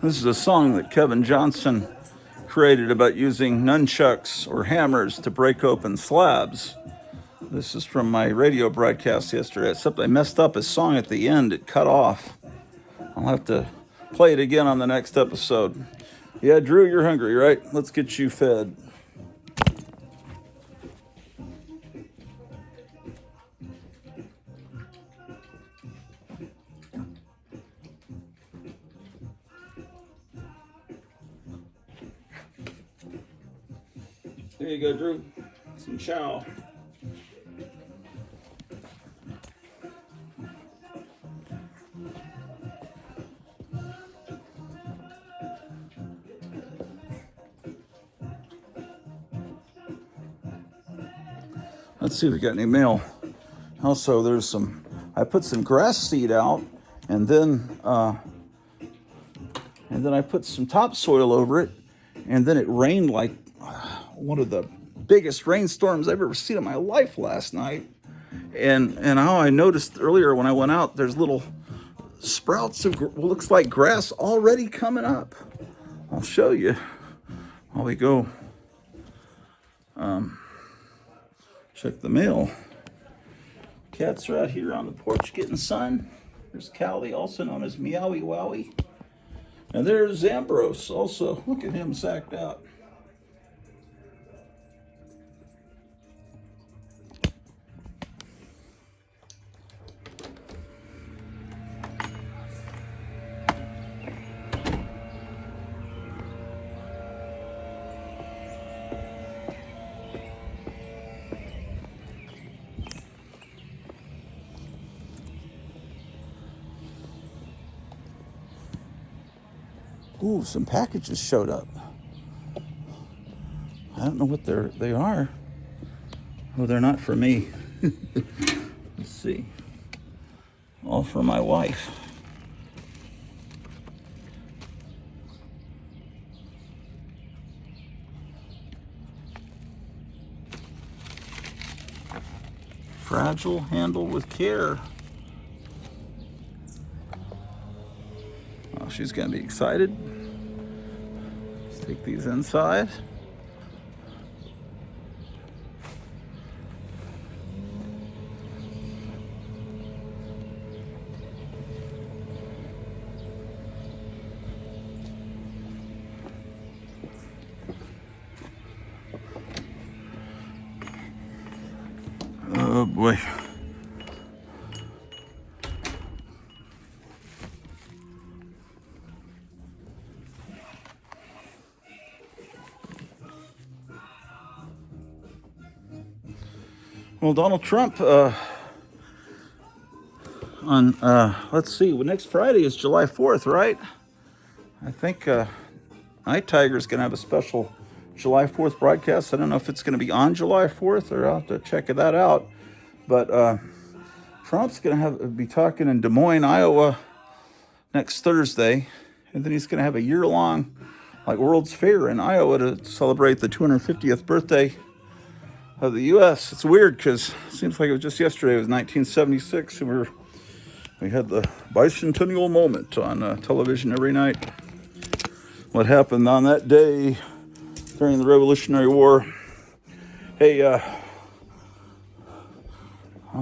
This is a song that Kevin Johnson created about using nunchucks or hammers to break open slabs. This is from my radio broadcast yesterday, except I messed up his song at the end. It cut off. I'll have to play it again on the next episode. Yeah, Drew, you're hungry, right? Let's get you fed. There you go, Drew. Some chow. Let's see if we got any mail. Also, I put some grass seed out, and then I put some topsoil over it, and then it rained like one of the biggest rainstorms I've ever seen in my life last night. And how I noticed earlier when I went out, there's little sprouts of what looks like grass already coming up. I'll show you while we go check the mail. Cats are out here on the porch getting sun. There's Callie, also known as Meowie Wowie. And there's Ambrose, also. Look at him sacked out. Ooh, some packages showed up. I don't know what they are. Oh, they're not for me. Let's see. All for my wife. Fragile, handle with care. Oh, she's gonna be excited. Let's take these inside. Oh boy. Well, Donald Trump, let's see, well, next Friday is July 4th, right? I think Night Tiger's going to have a special July 4th broadcast. I don't know if it's going to be on July 4th, or I'll have to check that out. But Trump's going to be talking in Des Moines, Iowa next Thursday. And then he's going to have a year-long World's Fair in Iowa to celebrate the 250th birthday of the U.S. It's weird because it seems like it was just yesterday. It was 1976, and we had the bicentennial moment on television every night. What happened on that day during the Revolutionary War? Hey, I'm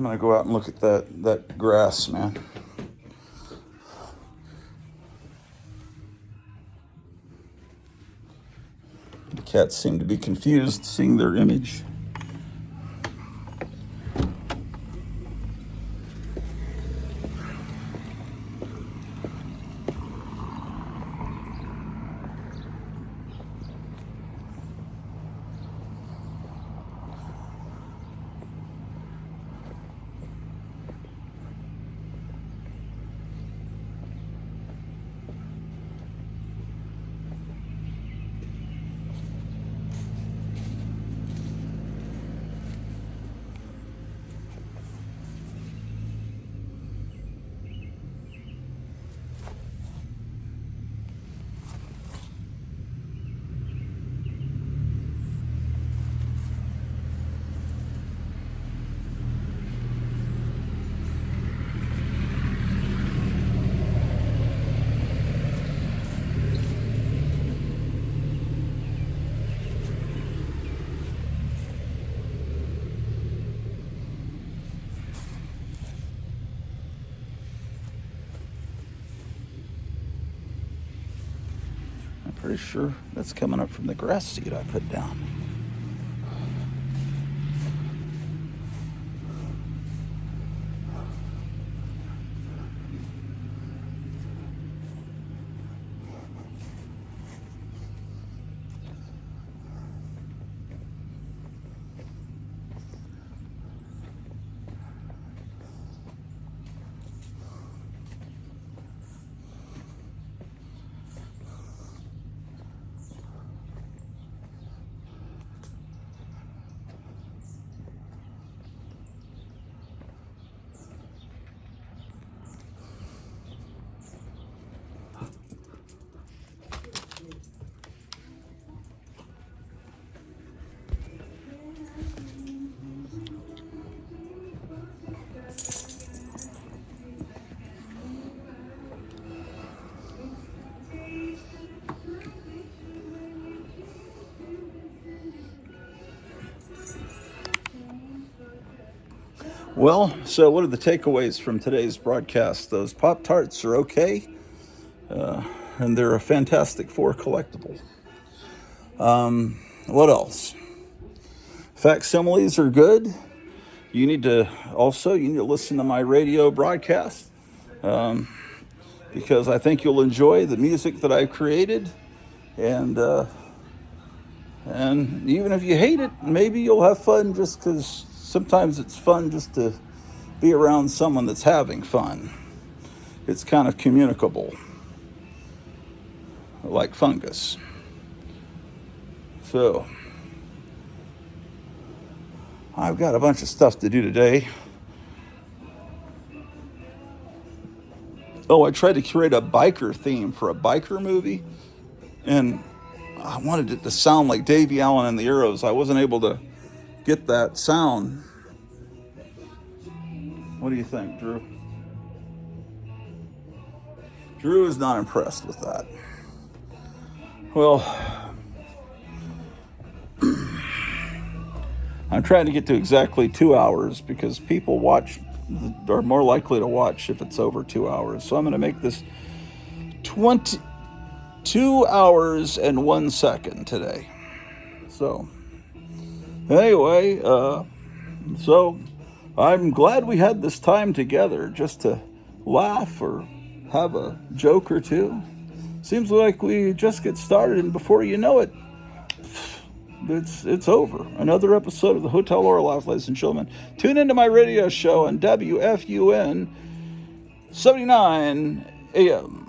gonna go out and look at that grass, man. The cats seem to be confused seeing their image. Pretty sure that's coming up from the grass seed I put down. Well, so what are the takeaways from today's broadcast? Those Pop-Tarts are okay, and they're a Fantastic Four collectible. What else? Facsimiles are good. You need to listen to my radio broadcast, because I think you'll enjoy the music that I've created, and even if you hate it, maybe you'll have fun, just because sometimes it's fun just to be around someone that's having fun. It's kind of communicable, like fungus. So, I've got a bunch of stuff to do today. Oh, I tried to create a biker theme for a biker movie, and I wanted it to sound like Davy Allen and the Arrows. I wasn't able to get that sound. What do you think, Drew? Drew is not impressed with that. Well, I'm trying to get to exactly 2 hours, because people are more likely to watch if it's over 2 hours. So I'm going to make this 22 hours and 1 second today. So, anyway, so I'm glad we had this time together just to laugh or have a joke or two. Seems like we just get started, and before you know it, it's over. Another episode of the Hotel Orloff, ladies and gentlemen. Tune into my radio show on WFUN 79 AM.